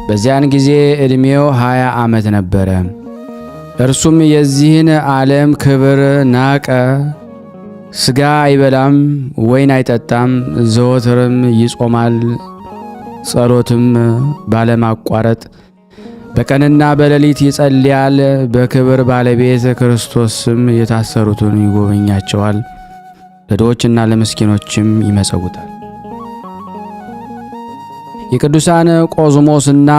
በዚያን ጊዜ ዕድሜው 20 ዓመት ነበረ። እርሱም የዚህን ዓለም ክብር ናቀ። ሥጋ አይበላም፣ ወይን አይጠጣም። ዘወትርም ይጾማል፣ ጸሎትም ባለማቋረጥ በቀንና በሌሊት ይጸልያል። በክብር ባለቤት ክርስቶስ ስም የታሰሩትን ይጎበኛቸዋል፣ ለድሆችና ለምስኪኖችም ይመጸውታል። የቅዱሳን ቆዝሞስና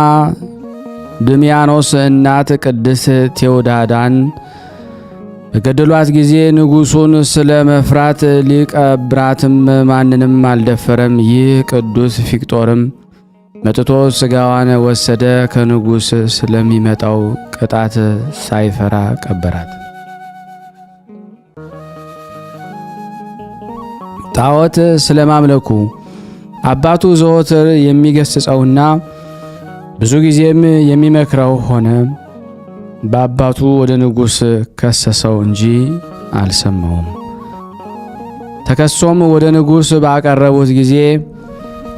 ድሚያኖስ እናት ቅድስት ቴዎዳዳን በገደሏት ጊዜ ንጉሡን ስለ መፍራት ሊቀብራትም ማንንም አልደፈረም። ይህ ቅዱስ ፊቅጦርም መጥቶ ሥጋዋን ወሰደ። ከንጉሥ ስለሚመጣው ቅጣት ሳይፈራ ቀበራት። ጣዖት ስለማምለኩ አባቱ ዘወትር የሚገስጸውና ብዙ ጊዜም የሚመክረው ሆነ። በአባቱ ወደ ንጉሥ ከሰሰው እንጂ አልሰማውም። ተከሶም ወደ ንጉሥ ባቀረቡት ጊዜ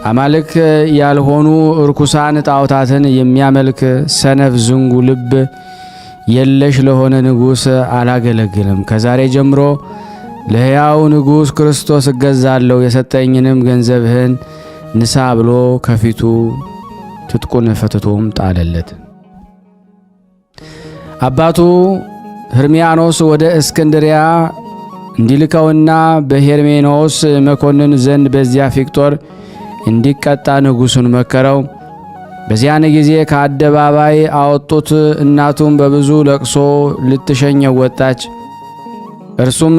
አማልክ ያልሆኑ እርኩሳን ጣዖታትን የሚያመልክ ሰነፍ ዝንጉ ልብ የለሽ ለሆነ ንጉሥ አላገለግልም። ከዛሬ ጀምሮ ለሕያው ንጉሥ ክርስቶስ እገዛለሁ፣ የሰጠኝንም ገንዘብህን ንሳ ብሎ ከፊቱ ትጥቁን ፈትቶም ጣለለት። አባቱ ሕርሚያኖስ ወደ እስክንድሪያ እንዲልከውና በሄርሜኖስ መኮንን ዘንድ በዚያ ፊቅጦር እንዲቀጣ ንጉሡን መከረው። በዚያን ጊዜ ከአደባባይ አወጡት። እናቱም በብዙ ለቅሶ ልትሸኘው ወጣች። እርሱም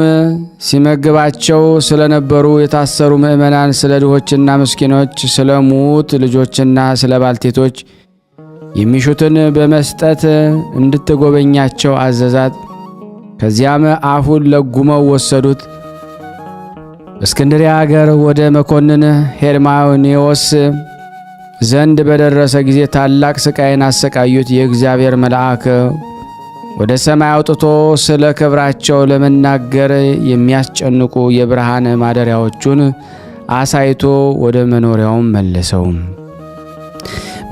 ሲመግባቸው ስለነበሩ የታሰሩ ምእመናን፣ ስለ ድሆችና ምስኪኖች፣ ስለ ሙት ልጆችና ስለ ባልቴቶች የሚሹትን በመስጠት እንድትጎበኛቸው አዘዛት። ከዚያም አፉን ለጉመው ወሰዱት። እስክንድርያ አገር ወደ መኮንን ሄርማኔዎስ ዘንድ በደረሰ ጊዜ ታላቅ ስቃይን አሰቃዩት። የእግዚአብሔር መልአክ ወደ ሰማይ አውጥቶ ስለ ክብራቸው ለመናገር የሚያስጨንቁ የብርሃን ማደሪያዎቹን አሳይቶ ወደ መኖሪያውም መለሰው።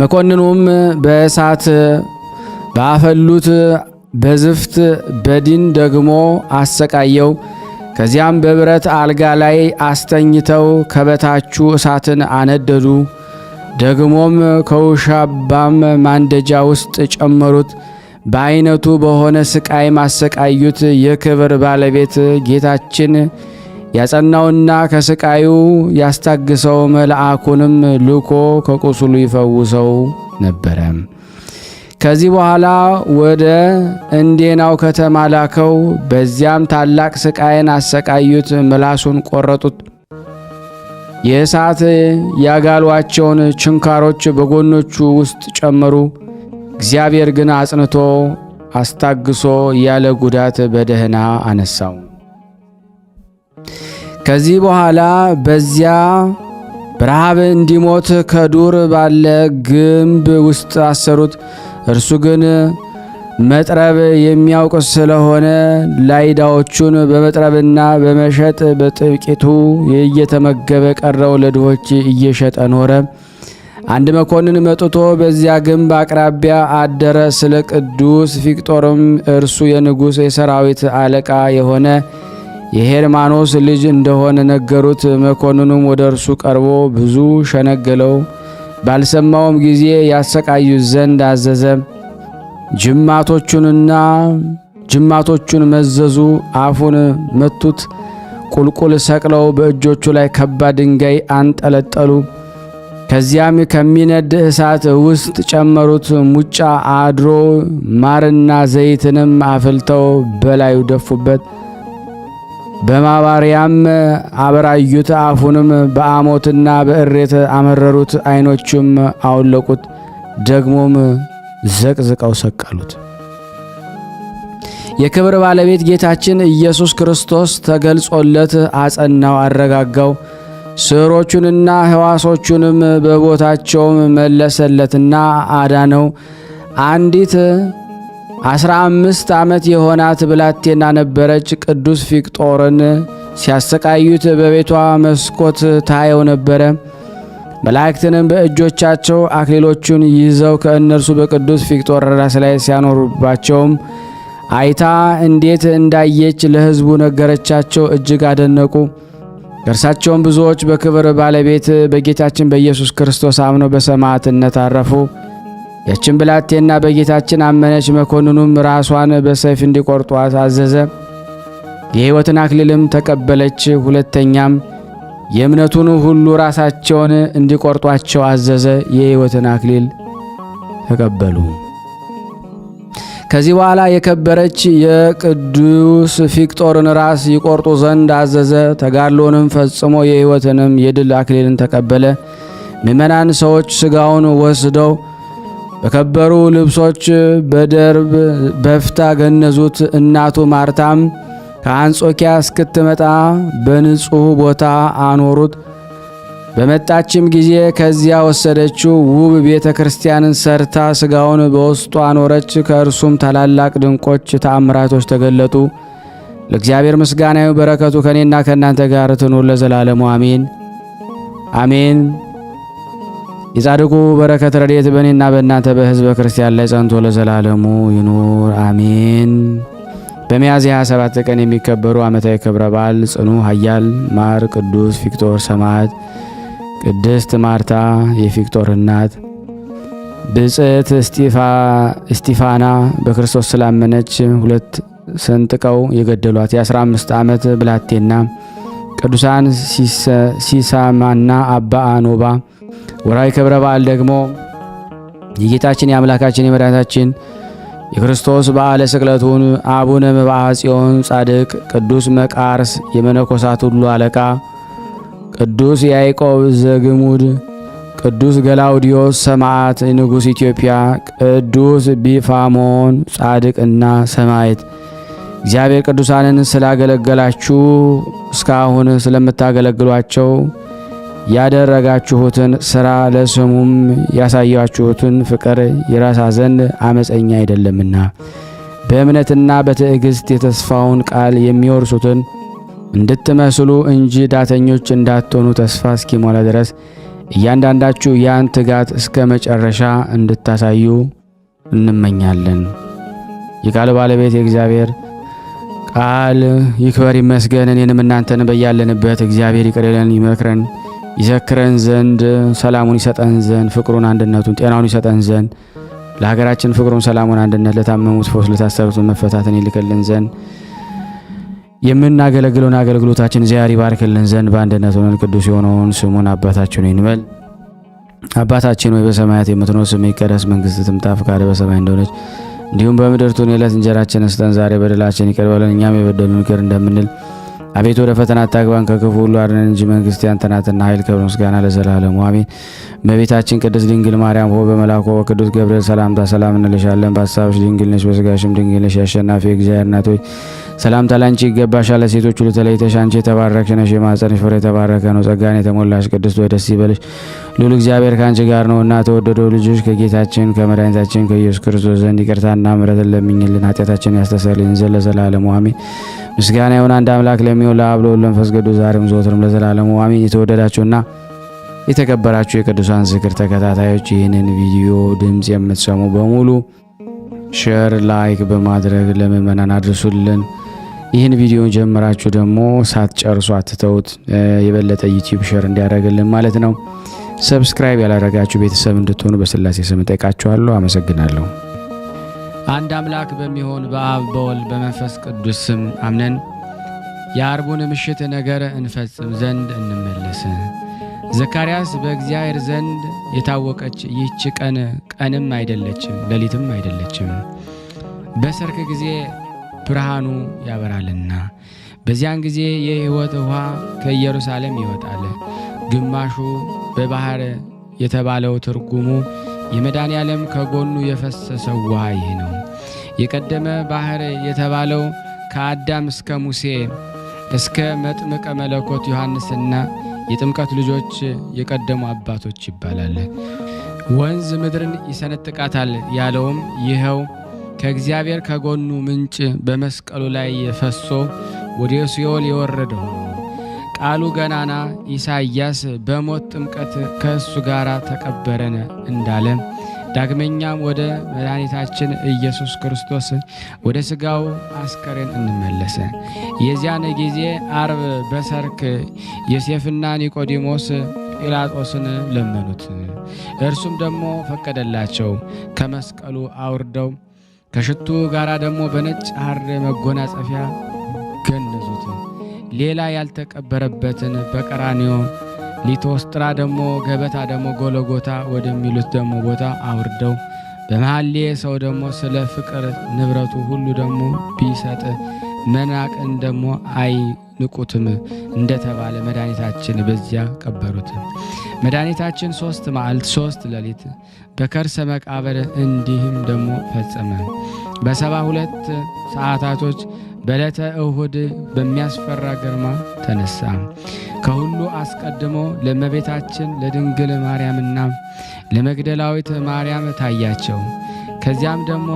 መኮንኑም በእሳት ባፈሉት በዝፍት በዲን ደግሞ አሰቃየው። ከዚያም በብረት አልጋ ላይ አስተኝተው ከበታቹ እሳትን አነደዱ። ደግሞም ከውሻባም ማንደጃ ውስጥ ጨመሩት። በአይነቱ በሆነ ስቃይ ማሰቃዩት። የክብር ባለቤት ጌታችን ያጸናውና ከስቃዩ ያስታግሰው መልአኩንም ልኮ ከቁስሉ ይፈውሰው ነበረ። ከዚህ በኋላ ወደ እንዴናው ከተማ ላከው። በዚያም ታላቅ ስቃይን አሰቃዩት፣ ምላሱን ቆረጡት። የእሳት ያጋሏቸውን ችንካሮች በጎኖቹ ውስጥ ጨመሩ። እግዚአብሔር ግን አጽንቶ አስታግሶ ያለ ጉዳት በደህና አነሳው። ከዚህ በኋላ በዚያ በረሃብ እንዲሞት ከዱር ባለ ግንብ ውስጥ አሰሩት። እርሱ ግን መጥረብ የሚያውቅ ስለሆነ ላይዳዎቹን በመጥረብና በመሸጥ በጥቂቱ እየተመገበ ቀረው ለድሆች እየሸጠ ኖረ። አንድ መኮንን መጥቶ በዚያ ግንብ አቅራቢያ አደረ። ስለ ቅዱስ ፊቅጦርም እርሱ የንጉሥ የሰራዊት አለቃ የሆነ የሄርማኖስ ልጅ እንደሆነ ነገሩት። መኮንኑም ወደ እርሱ ቀርቦ ብዙ ሸነገለው። ባልሰማውም ጊዜ ያሰቃዩት ዘንድ አዘዘ። ጅማቶቹን መዘዙ፣ አፉን መቱት። ቁልቁል ሰቅለው በእጆቹ ላይ ከባድ ድንጋይ አንጠለጠሉ። ከዚያም ከሚነድ እሳት ውስጥ ጨመሩት። ሙጫ አድሮ ማርና ዘይትንም አፍልተው በላዩ ደፉበት። በማባሪያም አበራዩት። አፉንም በአሞትና በእሬት አመረሩት። ዓይኖቹም አውለቁት። ደግሞም ዘቅዝቀው ሰቀሉት። የክብር ባለቤት ጌታችን ኢየሱስ ክርስቶስ ተገልጾለት አጸናው፣ አረጋጋው። ስሮቹንና ሕዋሶቹንም በቦታቸውም መለሰለትና አዳነው። አንዲት 15 ዓመት የሆናት ብላቴና ነበረች። ቅዱስ ፊቅጦርን ሲያሰቃዩት በቤቷ መስኮት ታየው ነበረ። መላእክትንም በእጆቻቸው አክሊሎቹን ይዘው ከእነርሱ በቅዱስ ፊቅጦር ራስ ላይ ሲያኖሩባቸውም አይታ እንዴት እንዳየች ለሕዝቡ ነገረቻቸው። እጅግ አደነቁ። ከእርሳቸውም ብዙዎች በክብር ባለቤት በጌታችን በኢየሱስ ክርስቶስ አምነው በሰማዕትነት አረፉ። ያችን ብላቴና በጌታችን አመነች። መኮንኑም ራሷን በሰይፍ እንዲቆርጧት አዘዘ። የሕይወትን አክሊልም ተቀበለች። ሁለተኛም የእምነቱን ሁሉ ራሳቸውን እንዲቆርጧቸው አዘዘ። የሕይወትን አክሊል ተቀበሉ። ከዚህ በኋላ የከበረች የቅዱስ ፊቅጦርን ራስ ይቆርጡ ዘንድ አዘዘ። ተጋድሎንም ፈጽሞ የሕይወትንም የድል አክሊልን ተቀበለ። ምእመናን ሰዎች ሥጋውን ወስደው በከበሩ ልብሶች በደርብ በፍታ ገነዙት። እናቱ ማርታም ከአንጾኪያ እስክትመጣ በንጹሕ ቦታ አኖሩት። በመጣችም ጊዜ ከዚያ ወሰደችው። ውብ ቤተ ክርስቲያንን ሰርታ ሥጋውን በውስጡ አኖረች። ከእርሱም ታላላቅ ድንቆች ተአምራቶች ተገለጡ። ለእግዚአብሔር ምስጋና ይሁን፣ በረከቱ ከእኔና ከእናንተ ጋር ትኑር ለዘላለሙ አሜን አሜን። የጻድቁ በረከት ረድኤት በእኔና በእናንተ በሕዝበ ክርስቲያን ላይ ጸንቶ ለዘላለሙ ይኑር አሜን። በሚያዝያ 27 ቀን የሚከበሩ ዓመታዊ ክብረ በዓል ጽኑ ኃያል ማር ቅዱስ ፊቅጦር ሰማዕት፣ ቅድስት ማርታ የፊቅጦር እናት፣ ብጽዕት እስጢፋና በክርስቶስ ስላመነች ሁለት ሰንጥቀው የገደሏት የ15 ዓመት ብላቴና፣ ቅዱሳን ሲሳማና አባ አኖባ። ወርኃዊ ክብረ በዓል ደግሞ የጌታችን የአምላካችን የመድኃኒታችን የክርስቶስ በዓለ ስቅለቱን፣ አቡነ መብዓ ጽዮን ጻድቅ፣ ቅዱስ መቃርስ የመነኮሳት ሁሉ አለቃ፣ ቅዱስ ያዕቆብ ዘግሙድ፣ ቅዱስ ገላውዲዮስ ሰማዕት ንጉሥ ኢትዮጵያ፣ ቅዱስ ቢፋሞን ጻድቅና ሰማዕት። እግዚአብሔር ቅዱሳንን ስላገለገላችሁ እስካሁን ስለምታገለግሏቸው ያደረጋችሁትን ሥራ ለስሙም ያሳያችሁትን ፍቅር ይረሳ ዘንድ አመፀኛ አይደለምና በእምነትና በትዕግስት የተስፋውን ቃል የሚወርሱትን እንድትመስሉ እንጂ ዳተኞች እንዳትሆኑ ተስፋ እስኪሞላ ድረስ እያንዳንዳችሁ ያን ትጋት እስከ መጨረሻ እንድታሳዩ እንመኛለን። የቃል ባለቤት የእግዚአብሔር ቃል ይክበር ይመስገን። እኔንም እናንተን በያለንበት እግዚአብሔር ይቅር ይለን ይመክረን ይዘክረን ዘንድ ሰላሙን ይሰጠን ዘንድ ፍቅሩን፣ አንድነቱን፣ ጤናውን ይሰጠን ዘንድ ለሀገራችን ፍቅሩን፣ ሰላሙን፣ አንድነት፣ ለታመሙት ፈውስ፣ ለታሰሩት መፈታትን ይልክልን ዘንድ የምናገለግለውን አገልግሎታችን እግዚአብሔር ይባርክልን ዘንድ በአንድነት ሆነን ቅዱስ የሆነውን ስሙን አባታችን እንበል። አባታችን ሆይ በሰማያት የምትኖር ስምህ ይቀደስ፣ መንግስትህ ትምጣ፣ ፈቃድህ በሰማይ እንደሆነች እንዲሁም በምድር ትሁን። የዕለት እንጀራችንን ስጠን ዛሬ፣ በደላችንን ይቅር በለን እኛም የበደሉንን ይቅር እንደምንል። አቤቱ ወደ ፈተና አታግባን ከክፉ ሁሉ አድነን እንጂ መንግስት ያንተ ናትና ኃይል፣ ክብር፣ ምስጋና ለዘላለሙ አሜን። እመቤታችን ቅድስት ድንግል ማርያም ሆይ በመልአኩ በቅዱስ ገብርኤል ሰላምታ ሰላም እንልሻለን። በሐሳብሽ ድንግል ነሽ፣ በሥጋሽም ድንግል ነሽ። የአሸናፊ እግዚአብሔር እናት ሆይ ሰላምታ ላንቺ ይገባሻል። ሴቶች ሁሉ ተለይተሽ አንቺ የተባረክሽ ነሽ፣ የማኅፀንሽ ፍሬ የተባረከ ነው። ጸጋን የተሞላሽ ቅድስት ሆይ ደስ ይበልሽ፣ ልዑል እግዚአብሔር ከአንቺ ጋር ነውና ተወደደው ልጅሽ ከጌታችን ከመድኃኒታችን ከኢየሱስ ክርስቶስ ዘንድ ይቅርታና ምሕረትን ለምኝልን ኃጢአታችንን ያስተሰርይልን ዘንድ ለዘላለሙ አሜን። ምስጋና ይሁን አንድ አምላክ ለሚሆን ለአብ ለወልድ ለመንፈስ ቅዱስ ዛሬም ዘወትርም ለዘላለሙ አሜን። የተወደዳችሁና የተከበራችሁ የቅዱሳን ዝክር ተከታታዮች ይህንን ቪዲዮ ድምፅ የምትሰሙ በሙሉ ሼር፣ ላይክ በማድረግ ለምእመናን አድርሱልን። ይህን ቪዲዮ ጀምራችሁ ደግሞ ሳትጨርሱ አትተውት፣ የበለጠ ዩቲዩብ ሼር እንዲያደርግልን ማለት ነው። ሰብስክራይብ ያላደረጋችሁ ቤተሰብ እንድትሆኑ በስላሴ ስም ጠይቃችኋለሁ። አመሰግናለሁ። አንድ አምላክ በሚሆን በአብ በወልድ በመንፈስ ቅዱስ ስም አምነን የአርቡን ምሽት ነገር እንፈጽም ዘንድ እንመለስ። ዘካርያስ በእግዚአብሔር ዘንድ የታወቀች ይህች ቀን ቀንም አይደለችም ሌሊትም አይደለችም፣ በሰርክ ጊዜ ብርሃኑ ያበራልና። በዚያን ጊዜ የሕይወት ውሃ ከኢየሩሳሌም ይወጣል። ግማሹ በባህር የተባለው ትርጉሙ የመድኃኔ ዓለም ከጎኑ የፈሰሰው ውሃ ይህ ነው። የቀደመ ባህር የተባለው ከአዳም እስከ ሙሴ እስከ መጥምቀ መለኮት ዮሐንስና የጥምቀት ልጆች የቀደሙ አባቶች ይባላል። ወንዝ ምድርን ይሰነጥቃታል ያለውም ይኸው ከእግዚአብሔር ከጎኑ ምንጭ በመስቀሉ ላይ ፈሶ ወደ ሲኦል የወረደው ነው። ቃሉ ገናና ኢሳይያስ በሞት ጥምቀት ከእሱ ጋር ተቀበረን እንዳለ ዳግመኛም ወደ መድኃኒታችን ኢየሱስ ክርስቶስ ወደ ሥጋው አስከሬን እንመለሰ። የዚያን ጊዜ አርብ በሰርክ ዮሴፍና ኒቆዲሞስ ጲላጦስን ለመኑት። እርሱም ደግሞ ፈቀደላቸው። ከመስቀሉ አውርደው ከሽቱ ጋር ደግሞ በነጭ ሐር መጎናጸፊያ ገነዙት። ሌላ ያልተቀበረበትን በቀራንዮ ሊቶስጥራ ደግሞ ገበታ ደግሞ ጎለጎታ ወደሚሉት ደግሞ ቦታ አውርደው በመሐሌ ሰው ደግሞ ስለ ፍቅር ንብረቱ ሁሉ ደግሞ ቢሰጥ መናቅን ደግሞ አይንቁትም እንደተባለ መድኃኒታችን በዚያ ቀበሩት። መድኃኒታችን 3 መዓልት 3 ሌሊት በከርሰ መቃብር እንዲህም ደግሞ ፈጸመ። በ72 ሰዓታቶች በዕለተ እሁድ በሚያስፈራ ግርማ ተነሳ። ከሁሉ አስቀድሞ ለእመቤታችን ለድንግል ማርያምና ለመግደላዊት ማርያም ታያቸው። ከዚያም ደግሞ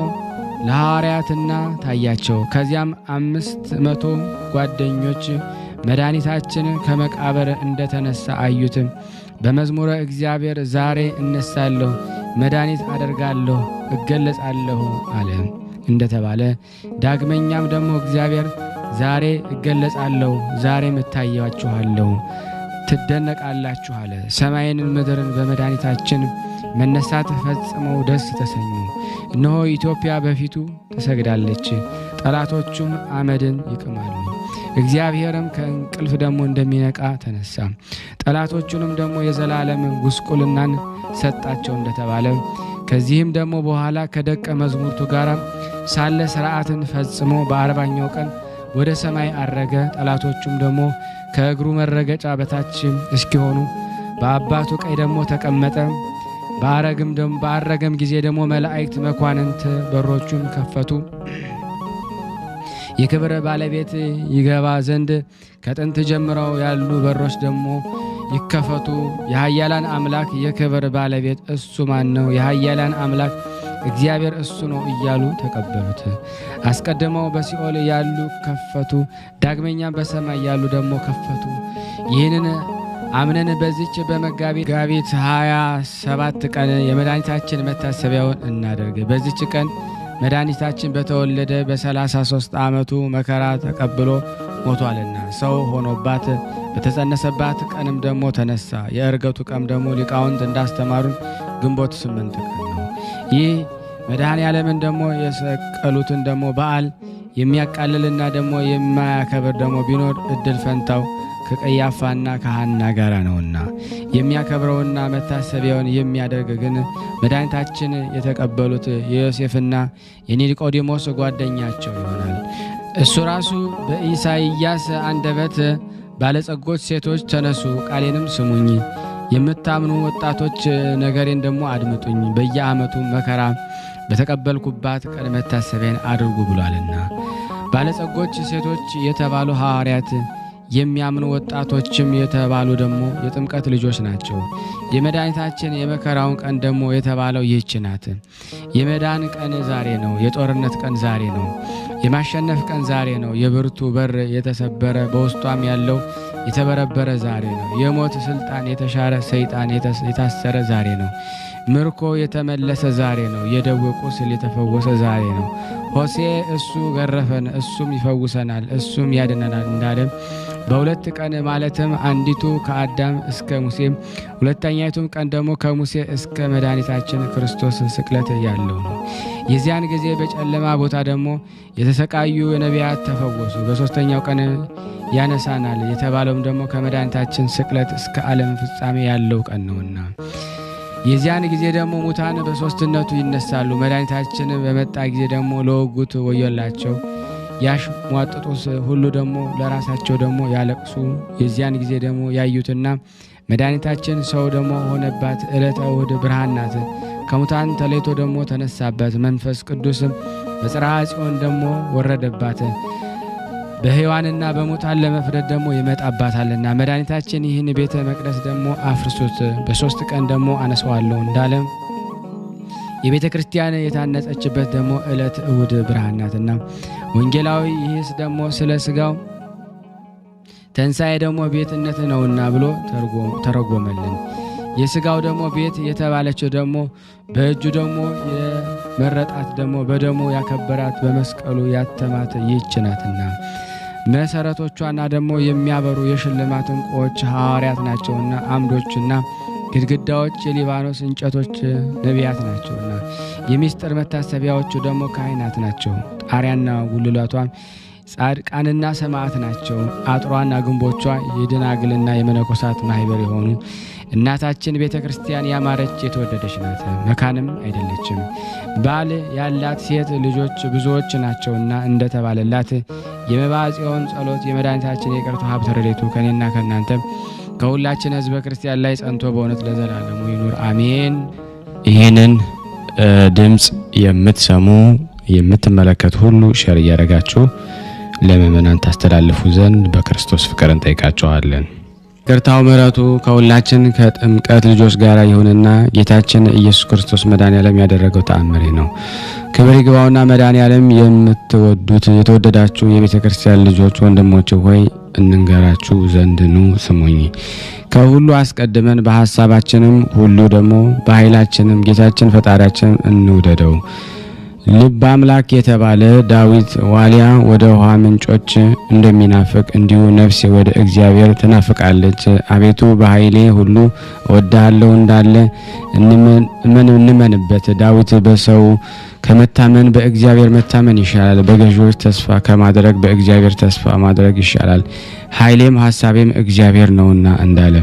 ለሐዋርያትና ታያቸው። ከዚያም 500 ጓደኞች መድኃኒታችን ከመቃብር እንደተነሳ አዩት። በመዝሙረ እግዚአብሔር ዛሬ እነሳለሁ፣ መድኃኒት አደርጋለሁ፣ እገለጻለሁ አለ እንደተባለ ዳግመኛም ደግሞ እግዚአብሔር ዛሬ እገለጻለሁ፣ ዛሬም እታያችኋለሁ፣ ትደነቃላችሁ አለ። ሰማይን ምድርን በመድኃኒታችን መነሳት ፈጽመው ደስ ተሰኙ። እነሆ ኢትዮጵያ በፊቱ ትሰግዳለች፣ ጠላቶቹም አመድን ይቅማሉ። እግዚአብሔርም ከእንቅልፍ ደግሞ እንደሚነቃ ተነሳ፣ ጠላቶቹንም ደግሞ የዘላለም ጉስቁልናን ሰጣቸው እንደተባለ ከዚህም ደግሞ በኋላ ከደቀ መዝሙርቱ ጋር ሳለ ሥርዓትን ፈጽሞ በ40ኛው ቀን ወደ ሰማይ አረገ። ጠላቶቹም ደግሞ ከእግሩ መረገጫ በታች እስኪሆኑ በአባቱ ቀኝ ደግሞ ተቀመጠ። በአረገም ጊዜ ደግሞ መላእክት መኳንንት በሮቹን ከፈቱ። የክብር ባለቤት ይገባ ዘንድ ከጥንት ጀምረው ያሉ በሮች ደግሞ ይከፈቱ። የኃያላን አምላክ የክብር ባለቤት እሱ ማን ነው? የኃያላን አምላክ እግዚአብሔር እሱ ነው እያሉ ተቀበሉት። አስቀድመው በሲኦል ያሉ ከፈቱ፣ ዳግመኛም በሰማይ ያሉ ደግሞ ከፈቱ። ይህንን አምነን በዚች በመጋቢት 27 ቀን የመድኃኒታችን መታሰቢያውን እናደርግ። በዚች ቀን መድኃኒታችን በተወለደ በ33 ዓመቱ መከራ ተቀብሎ ሞቷልና ሰው ሆኖባት በተጸነሰባት ቀንም ደግሞ ተነሳ። የዕርገቱ ቀን ደግሞ ሊቃውንት እንዳስተማሩን ግንቦት 8 ቀን ነው። ይህ መድኃኔ ዓለምን ደግሞ የሰቀሉትን ደግሞ በዓል የሚያቃልልና ደግሞ የማያከብር ደግሞ ቢኖር እድል ፈንታው ከቀያፋና ከሐና ጋር ነውና። የሚያከብረውና መታሰቢያውን የሚያደርግ ግን መድኃኒታችን የተቀበሉት የዮሴፍና የኒቆዲሞስ ጓደኛቸው ይሆናል። እሱ ራሱ በኢሳይያስ አንደበት ባለጸጎች ሴቶች ተነሱ፣ ቃሌንም ስሙኝ፣ የምታምኑ ወጣቶች ነገሬን ደግሞ አድምጡኝ፣ በየዓመቱ መከራ በተቀበልኩባት ቀን መታሰቢያን አድርጉ ብሏልና። ባለጸጎች ሴቶች የተባሉ ሐዋርያት፣ የሚያምኑ ወጣቶችም የተባሉ ደግሞ የጥምቀት ልጆች ናቸው። የመድኃኒታችን የመከራውን ቀን ደግሞ የተባለው ይህች ናት። የመዳን ቀን ዛሬ ነው። የጦርነት ቀን ዛሬ ነው። የማሸነፍ ቀን ዛሬ ነው። የብርቱ በር የተሰበረ በውስጧም ያለው የተበረበረ ዛሬ ነው። የሞት ስልጣን የተሻረ ሰይጣን የታሰረ ዛሬ ነው። ምርኮ የተመለሰ ዛሬ ነው። የደዌ ቁስል የተፈወሰ ዛሬ ነው። ሆሴ እሱ ገረፈን እሱም ይፈውሰናል እሱም ያድነናል እንዳለ በሁለት ቀን ማለትም አንዲቱ ከአዳም እስከ ሙሴ ሁለተኛይቱም ቀን ደግሞ ከሙሴ እስከ መድኃኒታችን ክርስቶስ ስቅለት ያለው ነው። የዚያን ጊዜ በጨለማ ቦታ ደግሞ የተሰቃዩ ነቢያት ተፈወሱ። በሶስተኛው ቀን ያነሳናል የተባለውም ደግሞ ከመድኃኒታችን ስቅለት እስከ ዓለም ፍጻሜ ያለው ቀን ነውና የዚያን ጊዜ ደግሞ ሙታን በሶስትነቱ ይነሳሉ። መድኃኒታችን በመጣ ጊዜ ደግሞ ለወጉት ወዮላቸው፣ ያሽሟጥጡስ ሁሉ ደግሞ ለራሳቸው ደግሞ ያለቅሱ። የዚያን ጊዜ ደግሞ ያዩትና መድኃኒታችን ሰው ደግሞ ሆነባት ዕለተ እሑድ ብርሃን ናት። ከሙታን ተለይቶ ደግሞ ተነሳባት። መንፈስ ቅዱስም በጽርሐ ጽዮን ደግሞ ወረደባት። በሕያዋንና በሙታን ለመፍረድ ደግሞ ይመጣባታልና መድኃኒታችን ይህን ቤተ መቅደስ ደግሞ አፍርሱት በሶስት ቀን ደግሞ አነሳዋለሁ እንዳለ የቤተ ክርስቲያን የታነጸችበት ደግሞ ዕለት እሑድ ብርሃን ናትና ወንጌላዊ ይህስ ደግሞ ስለ ሥጋው ተንሣኤ ደግሞ ቤትነት ነውና ብሎ ተረጎመልን። የሥጋው ደግሞ ቤት የተባለችው ደግሞ በእጁ ደግሞ የመረጣት ደግሞ በደሙ ያከበራት በመስቀሉ ያተማት ይህች ናትና መሰረቶቿና ደግሞ የሚያበሩ የሽልማት ዕንቁዎች ሐዋርያት ናቸውና አምዶችና ግድግዳዎች የሊባኖስ እንጨቶች ነቢያት ናቸውና የሚስጥር መታሰቢያዎቹ ደግሞ ካህናት ናቸው። ጣሪያና ጉልላቷም ጻድቃንና ሰማዕት ናቸው። አጥሯና ግንቦቿ የደናግልና የመነኮሳት ማህበር የሆኑ እናታችን ቤተ ክርስቲያን ያማረች የተወደደች ናት። መካንም አይደለችም። ባል ያላት ሴት ልጆች ብዙዎች ናቸውና እንደተባለላት የመባ ጽዮን ጸሎት የመድኃኒታችን የቅርቱ ሀብተ ረድኤቱ ከኔና ከእናንተ ከሁላችን ሕዝበ ክርስቲያን ላይ ጸንቶ በእውነት ለዘላለሙ ይኑር አሜን። ይህንን ድምፅ የምትሰሙ የምትመለከቱ ሁሉ ሼር እያደረጋችሁ ለምእመናን ታስተላልፉ ዘንድ በክርስቶስ ፍቅር እንጠይቃችኋለን። ይቅርታው ምሕረቱ ከሁላችን ከጥምቀት ልጆች ጋር ይሁንና ጌታችን ኢየሱስ ክርስቶስ መድኃኔዓለም ያደረገው ተአምር ነው። ክብር ይግባውና መድኃኔዓለም የምትወዱት የተወደዳችሁ የቤተ ክርስቲያን ልጆች ወንድሞች ሆይ እንንገራችሁ ዘንድ ኑ ስሙኝ። ከሁሉ አስቀድመን በሐሳባችንም ሁሉ ደግሞ በኃይላችንም ጌታችን ፈጣሪያችን እንውደደው። ልብ አምላክ የተባለ ዳዊት ዋሊያ ወደ ውሃ ምንጮች እንደሚናፍቅ እንዲሁ ነፍሴ ወደ እግዚአብሔር ትናፍቃለች። አቤቱ በኃይሌ ሁሉ እወድሃለሁ እንዳለ እንመንበት። ዳዊት በሰው ከመታመን በእግዚአብሔር መታመን ይሻላል። በገዢዎች ተስፋ ከማድረግ በእግዚአብሔር ተስፋ ማድረግ ይሻላል። ኃይሌም ሐሳቤም እግዚአብሔር ነውና እንዳለ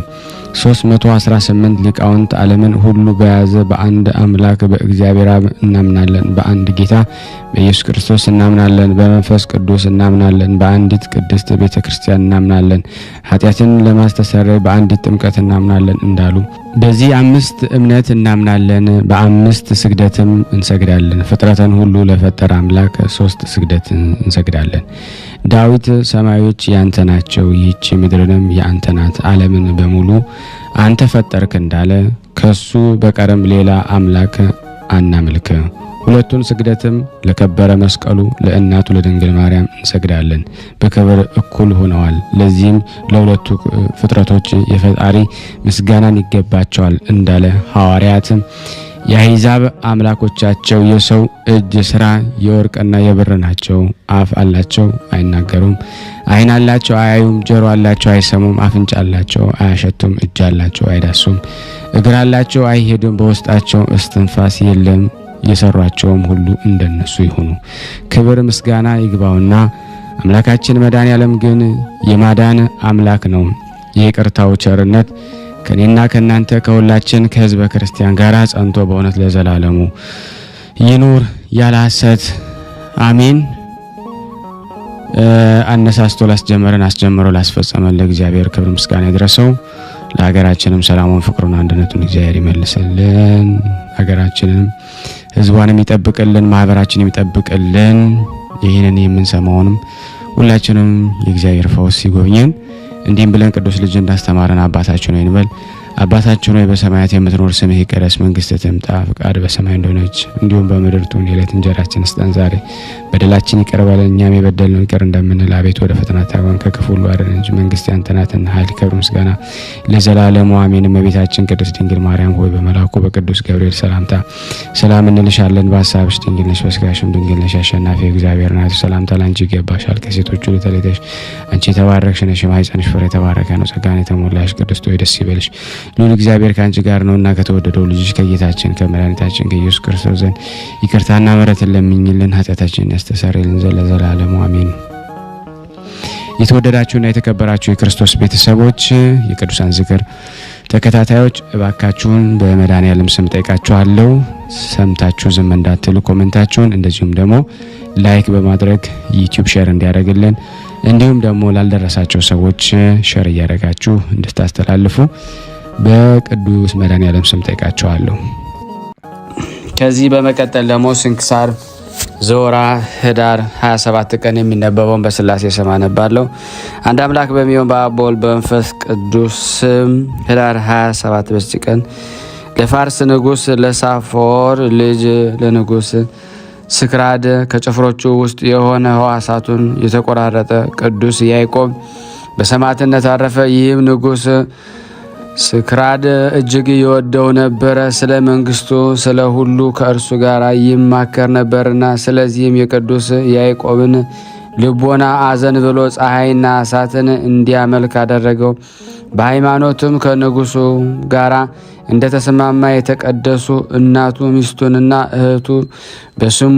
318 ሊቃውንት ዓለምን ሁሉ በያዘ በአንድ አምላክ በእግዚአብሔር አብ እናምናለን። በአንድ ጌታ በኢየሱስ ክርስቶስ እናምናለን። በመንፈስ ቅዱስ እናምናለን። በአንዲት ቅድስት ቤተ ክርስቲያን እናምናለን። ኃጢአትን ለማስተሰረይ በአንዲት ጥምቀት እናምናለን እንዳሉ በዚህ 5 እምነት እናምናለን። በ5 ስግደትም እንሰግዳለን። ፍጥረትን ሁሉ ለፈጠረ አምላክ 3 ስግደት እንሰግዳለን። ዳዊት ሰማዮች ያንተ ናቸው፣ ይህች ምድርንም ያንተ ናት፣ ዓለምን በሙሉ አንተ ፈጠርክ እንዳለ ከሱ በቀርም ሌላ አምላክ አናምልክ። ሁለቱን ስግደትም ለከበረ መስቀሉ ለእናቱ ለድንግል ማርያም እንሰግዳለን። በክብር እኩል ሆነዋል። ለዚህም ለሁለቱ ፍጥረቶች የፈጣሪ ምስጋናን ይገባቸዋል እንዳለ ሐዋርያትም የአሕዛብ አምላኮቻቸው የሰው እጅ ሥራ የወርቅና የብር ናቸው። አፍ አላቸው አይናገሩም፣ ዓይን አላቸው አያዩም፣ ጆሮ አላቸው አይሰሙም፣ አፍንጫ አላቸው አያሸቱም፣ እጅ አላቸው አይዳሱም፣ እግር አላቸው አይሄዱም፣ በውስጣቸው እስትንፋስ የለም። የሰሯቸውም ሁሉ እንደነሱ ይሁኑ። ክብር ምስጋና ይግባውና አምላካችን መድኃኔዓለም ግን የማዳን አምላክ ነው። የይቅርታው ቸርነት ከኔና ከናንተ ከሁላችን ከሕዝበ ክርስቲያን ጋር ጸንቶ በእውነት ለዘላለሙ ይኑር ያለ ሐሰት አሜን። አነሳስቶ ላስጀመረን አስጀምሮ ላስፈጸመን ለእግዚአብሔር ክብር ምስጋና ይድረሰው። ለሀገራችንም ሰላሙን፣ ፍቅሩን፣ አንድነቱን እግዚአብሔር ይመልስልን። ሀገራችንም ሕዝቧንም ይጠብቅልን፣ ማህበራችንን ይጠብቅልን። ይህንን የምንሰማውንም ሁላችንም የእግዚአብሔር ፈውስ ይጎብኘን። እንዲህም ብለን ቅዱስ ልጅ እንዳስተማረን አባታችን ሆይ እንበል። አባታችን ሆይ በሰማያት የምትኖር ስምህ ይቀደስ፣ መንግስትህ ትምጣ፣ ፈቃድህ በሰማይ እንደሆነች እንዲሁም በምድር ትሁን። የዕለት እንጀራችንን ስጠን ዛሬ፣ በደላችን ይቅር በለን እኛም የበደልነውን ይቅር እንደምንል፣ አቤቱ ወደ ፈተና አታግባን ከክፉ ሁሉ አድነን እንጂ መንግስት ያንተ ናትና ኃይል፣ ክብር፣ ምስጋና ለዘላለሙ አሜን። እመቤታችን ቅድስት ድንግል ማርያም ሆይ በመልአኩ በቅዱስ ገብርኤል ሰላምታ ሰላም እንልሻለን። በሐሳብሽ ድንግል ነሽ፣ በሥጋሽም ድንግል ነሽ። አሸናፊ እግዚአብሔር ናት፣ ሰላምታ ላንቺ ይገባሻል። ከሴቶች ሁሉ ተለይተሽ አንቺ የተባረክሽ ነሽ፣ የማኅፀንሽ ፍሬ የተባረከ ነው። ጸጋን የተሞላሽ ቅድስት ሆይ ደስ ይበልሽ፣ ልዑል እግዚአብሔር ከአንቺ ጋር ነውና ከተወደደው ልጅሽ ከጌታችን ከመድኃኒታችን ከኢየሱስ ክርስቶስ ዘንድ ይቅርታና ምሕረትን ለምኝልን ኃጢአታችንን ያስተሰርይልን ዘንድ ለዘላለሙ አሜን። የተወደዳችሁና የተከበራችሁ የክርስቶስ ቤተሰቦች የቅዱሳን ዝክር ተከታታዮች እባካችሁን በመድኃኔዓለም ስም ጠይቃችኋለሁ፣ ሰምታችሁ ዝም እንዳትሉ ኮሜንታችሁን እንደዚሁም ደግሞ ላይክ በማድረግ ዩቲዩብ ሼር እንዲያደርግልን እንዲሁም ደግሞ ላልደረሳቸው ሰዎች ሼር እያደረጋችሁ እንድታስተላልፉ በቅዱስ መድኃኔዓለም ስም ጠይቃችኋለሁ። ከዚህ በመቀጠል ደግሞ ስንክሳር ዘወራ ህዳር 27 ቀን የሚነበበውን በስላሴ ስም አነባለሁ። አንድ አምላክ በሚሆን በአብ በወልድ በመንፈስ ቅዱስ ስም ህዳር 27 በዚህ ቀን ለፋርስ ንጉሥ ለሳፎር ልጅ ለንጉሥ ስክራድ ከጭፍሮቹ ውስጥ የሆነ ሕዋሳቱን የተቆራረጠ ቅዱስ ያዕቆብ በሰማዕትነት አረፈ። ይህም ንጉሥ ስክራድ እጅግ ይወደው ነበረ፣ ስለ መንግስቱ ስለ ሁሉ ከእርሱ ጋር ይማከር ነበርና። ስለዚህም የቅዱስ ያዕቆብን ልቦና አዘን ብሎ ፀሐይና እሳትን እንዲያመልክ አደረገው። በሃይማኖትም ከንጉሱ ጋር እንደተስማማ የተቀደሱ እናቱ ሚስቱንና እህቱ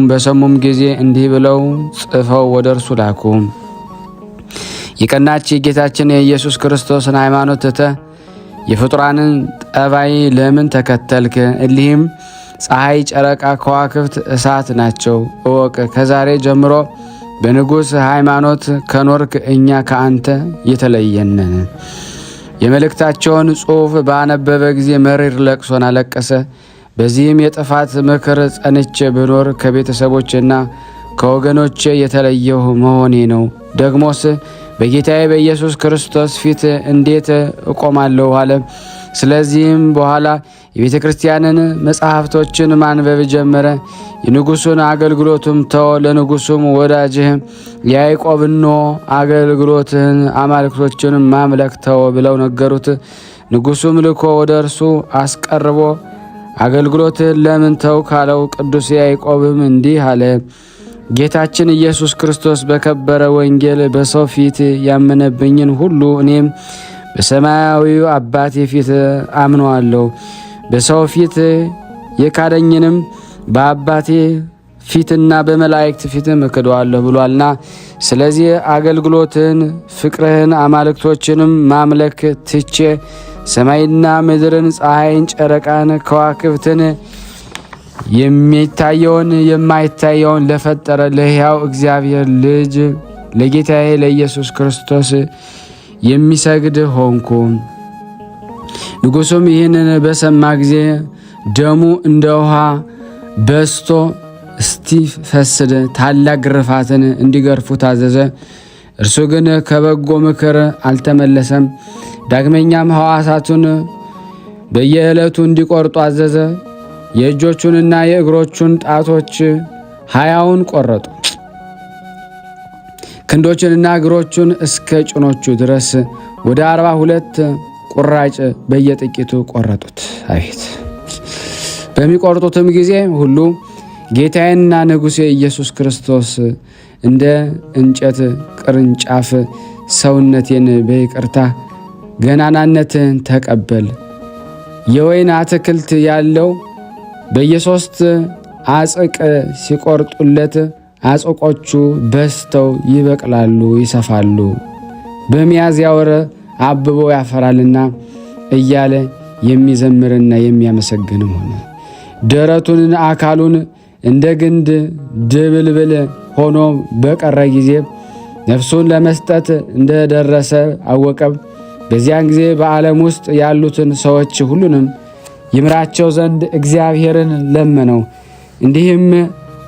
በሰሙም ጊዜ እንዲህ ብለው ጽፈው ወደ እርሱ ላኩ። የቀናች የጌታችን የኢየሱስ ክርስቶስን ሃይማኖት ትተህ የፍጡራንን ጠባይ ለምን ተከተልክ? እሊህም ፀሐይ፣ ጨረቃ፣ ከዋክብት እሳት ናቸው። እወቅ፣ ከዛሬ ጀምሮ በንጉሥ ሃይማኖት ከኖርክ እኛ ከአንተ የተለየነን። የመልእክታቸውን ጽሑፍ ባነበበ ጊዜ መሪር ለቅሶን አለቀሰ። በዚህም የጥፋት ምክር ጸንቼ ብኖር ከቤተሰቦችና ከወገኖቼ የተለየሁ መሆኔ ነው። ደግሞስ በጌታዬ በኢየሱስ ክርስቶስ ፊት እንዴት እቆማለሁ አለ። ስለዚህም በኋላ የቤተ ክርስቲያንን መጻሕፍቶችን ማንበብ ጀመረ። የንጉሡን አገልግሎቱም ተወ። ለንጉሡም ወዳጅህ ያዕቆብኖ አገልግሎትህን አማልክቶችን ማምለክ ተወ ብለው ነገሩት። ንጉሡም ልኮ ወደ እርሱ አስቀርቦ አገልግሎትህን ለምን ተው ካለው፣ ቅዱስ ያዕቆብም እንዲህ አለ። ጌታችን ኢየሱስ ክርስቶስ በከበረ ወንጌል በሰው ፊት ያመነብኝን ሁሉ እኔም በሰማያዊው አባቴ ፊት አምነዋለሁ። በሰው ፊት የካደኝንም በአባቴ ፊትና በመላእክት ፊትም እክደዋለሁ ብሏልና። ስለዚህ አገልግሎትን፣ ፍቅርህን፣ አማልክቶችንም ማምለክ ትቼ ሰማይና ምድርን፣ ፀሐይን፣ ጨረቃን፣ ከዋክብትን የሚታየውን የማይታየውን ለፈጠረ ለሕያው እግዚአብሔር ልጅ ለጌታዬ ለኢየሱስ ክርስቶስ የሚሰግድ ሆንኩ። ንጉሡም ይህንን በሰማ ጊዜ ደሙ እንደ ውሃ በስቶ እስቲፈስድ ታላቅ ግርፋትን እንዲገርፉ ታዘዘ። እርሱ ግን ከበጎ ምክር አልተመለሰም። ዳግመኛም ሕዋሳቱን በየዕለቱ እንዲቆርጡ አዘዘ። የእጆቹንና የእግሮቹን ጣቶች 20ውን ቆረጡ። ክንዶቹንና እግሮቹን እስከ ጭኖቹ ድረስ ወደ 42 ቁራጭ በየጥቂቱ ቆረጡት። አቤት! በሚቆርጡትም ጊዜ ሁሉ ጌታዬና ንጉሴ ኢየሱስ ክርስቶስ እንደ እንጨት ቅርንጫፍ ሰውነቴን በይቅርታ ገናናነትን ተቀበል። የወይን አትክልት ያለው በየ3 አጽቅ ሲቆርጡለት አጾቆቹ በስተው ይበቅላሉ፣ ይሰፋሉ፣ በሚያዝያ ወር አብቦ ያፈራልና እያለ የሚዘምርና የሚያመሰግንም ሆነ። ደረቱን አካሉን እንደ ግንድ ድብልብል ሆኖ በቀረ ጊዜ ነፍሱን ለመስጠት እንደደረሰ አወቀ። በዚያን ጊዜ በዓለም ውስጥ ያሉትን ሰዎች ሁሉንም ይምራቸው ዘንድ እግዚአብሔርን ለመነው። እንዲህም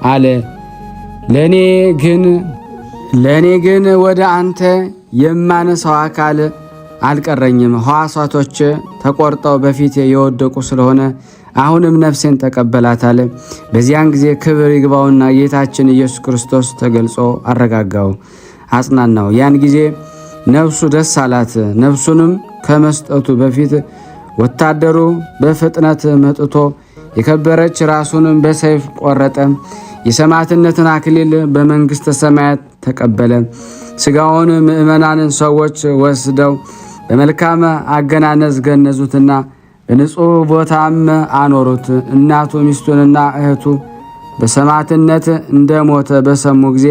አለ፣ ለእኔ ግን ወደ አንተ የማነሳው አካል አልቀረኝም። ሕዋሳቶች ተቆርጠው በፊት የወደቁ ስለሆነ አሁንም ነፍሴን ተቀበላት አለ። በዚያን ጊዜ ክብር ይግባውና ጌታችን ኢየሱስ ክርስቶስ ተገልጾ አረጋጋው፣ አጽናናው። ያን ጊዜ ነፍሱ ደስ አላት። ነፍሱንም ከመስጠቱ በፊት ወታደሩ በፍጥነት መጥቶ የከበረች ራሱንም በሰይፍ ቆረጠ። የሰማዕትነትን አክሊል በመንግሥተ ሰማያት ተቀበለ። ሥጋውን ምእመናንን ሰዎች ወስደው በመልካም አገናነዝ ገነዙትና በንጹሕ ቦታም አኖሩት። እናቱ ሚስቱንና እህቱ በሰማዕትነት እንደሞተ በሰሙ ጊዜ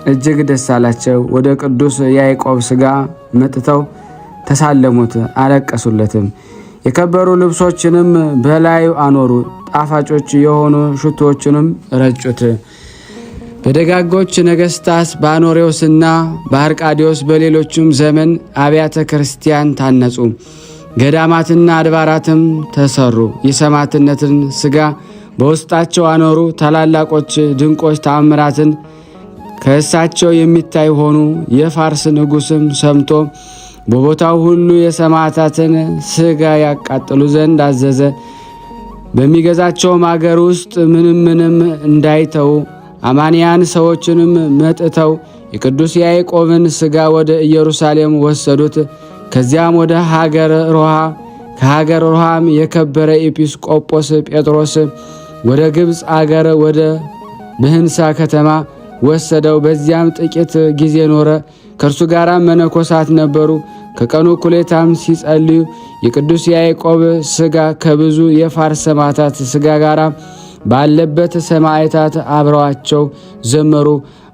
እጅግ ደስ አላቸው። ወደ ቅዱስ ያዕቆብ ሥጋ መጥተው ተሳለሙት፣ አለቀሱለትም። የከበሩ ልብሶችንም በላዩ አኖሩ። ጣፋጮች የሆኑ ሽቶዎችንም ረጩት። በደጋጎች ነገሥታት በአኖሬዎስና በአርቃዲዎስ በሌሎችም ዘመን አብያተ ክርስቲያን ታነጹ። ገዳማትና አድባራትም ተሰሩ። የሰማዕትነትን ሥጋ በውስጣቸው አኖሩ። ታላላቆች ድንቆች ተአምራትን ከእሳቸው የሚታይ ሆኑ። የፋርስ ንጉሥም ሰምቶ በቦታው ሁሉ የሰማዕታትን ሥጋ ያቃጥሉ ዘንድ አዘዘ። በሚገዛቸውም አገር ውስጥ ምንም እንዳይተው አማንያን ሰዎችንም መጥተው የቅዱስ ያዕቆብን ሥጋ ወደ ኢየሩሳሌም ወሰዱት። ከዚያም ወደ ሀገረ ሮሃ፣ ከሀገረ ሮሃም የከበረ ኤጲስቆጶስ ጴጥሮስ ወደ ግብፅ አገር ወደ ብህንሳ ከተማ ወሰደው። በዚያም ጥቂት ጊዜ ኖረ። ከእርሱ ጋር መነኮሳት ነበሩ። ከቀኑ እኩሌታም ሲጸልዩ የቅዱስ ያዕቆብ ሥጋ ከብዙ የፋርስ ሰማዕታት ሥጋ ጋር ባለበት ሰማዕታት አብረዋቸው ዘመሩ፣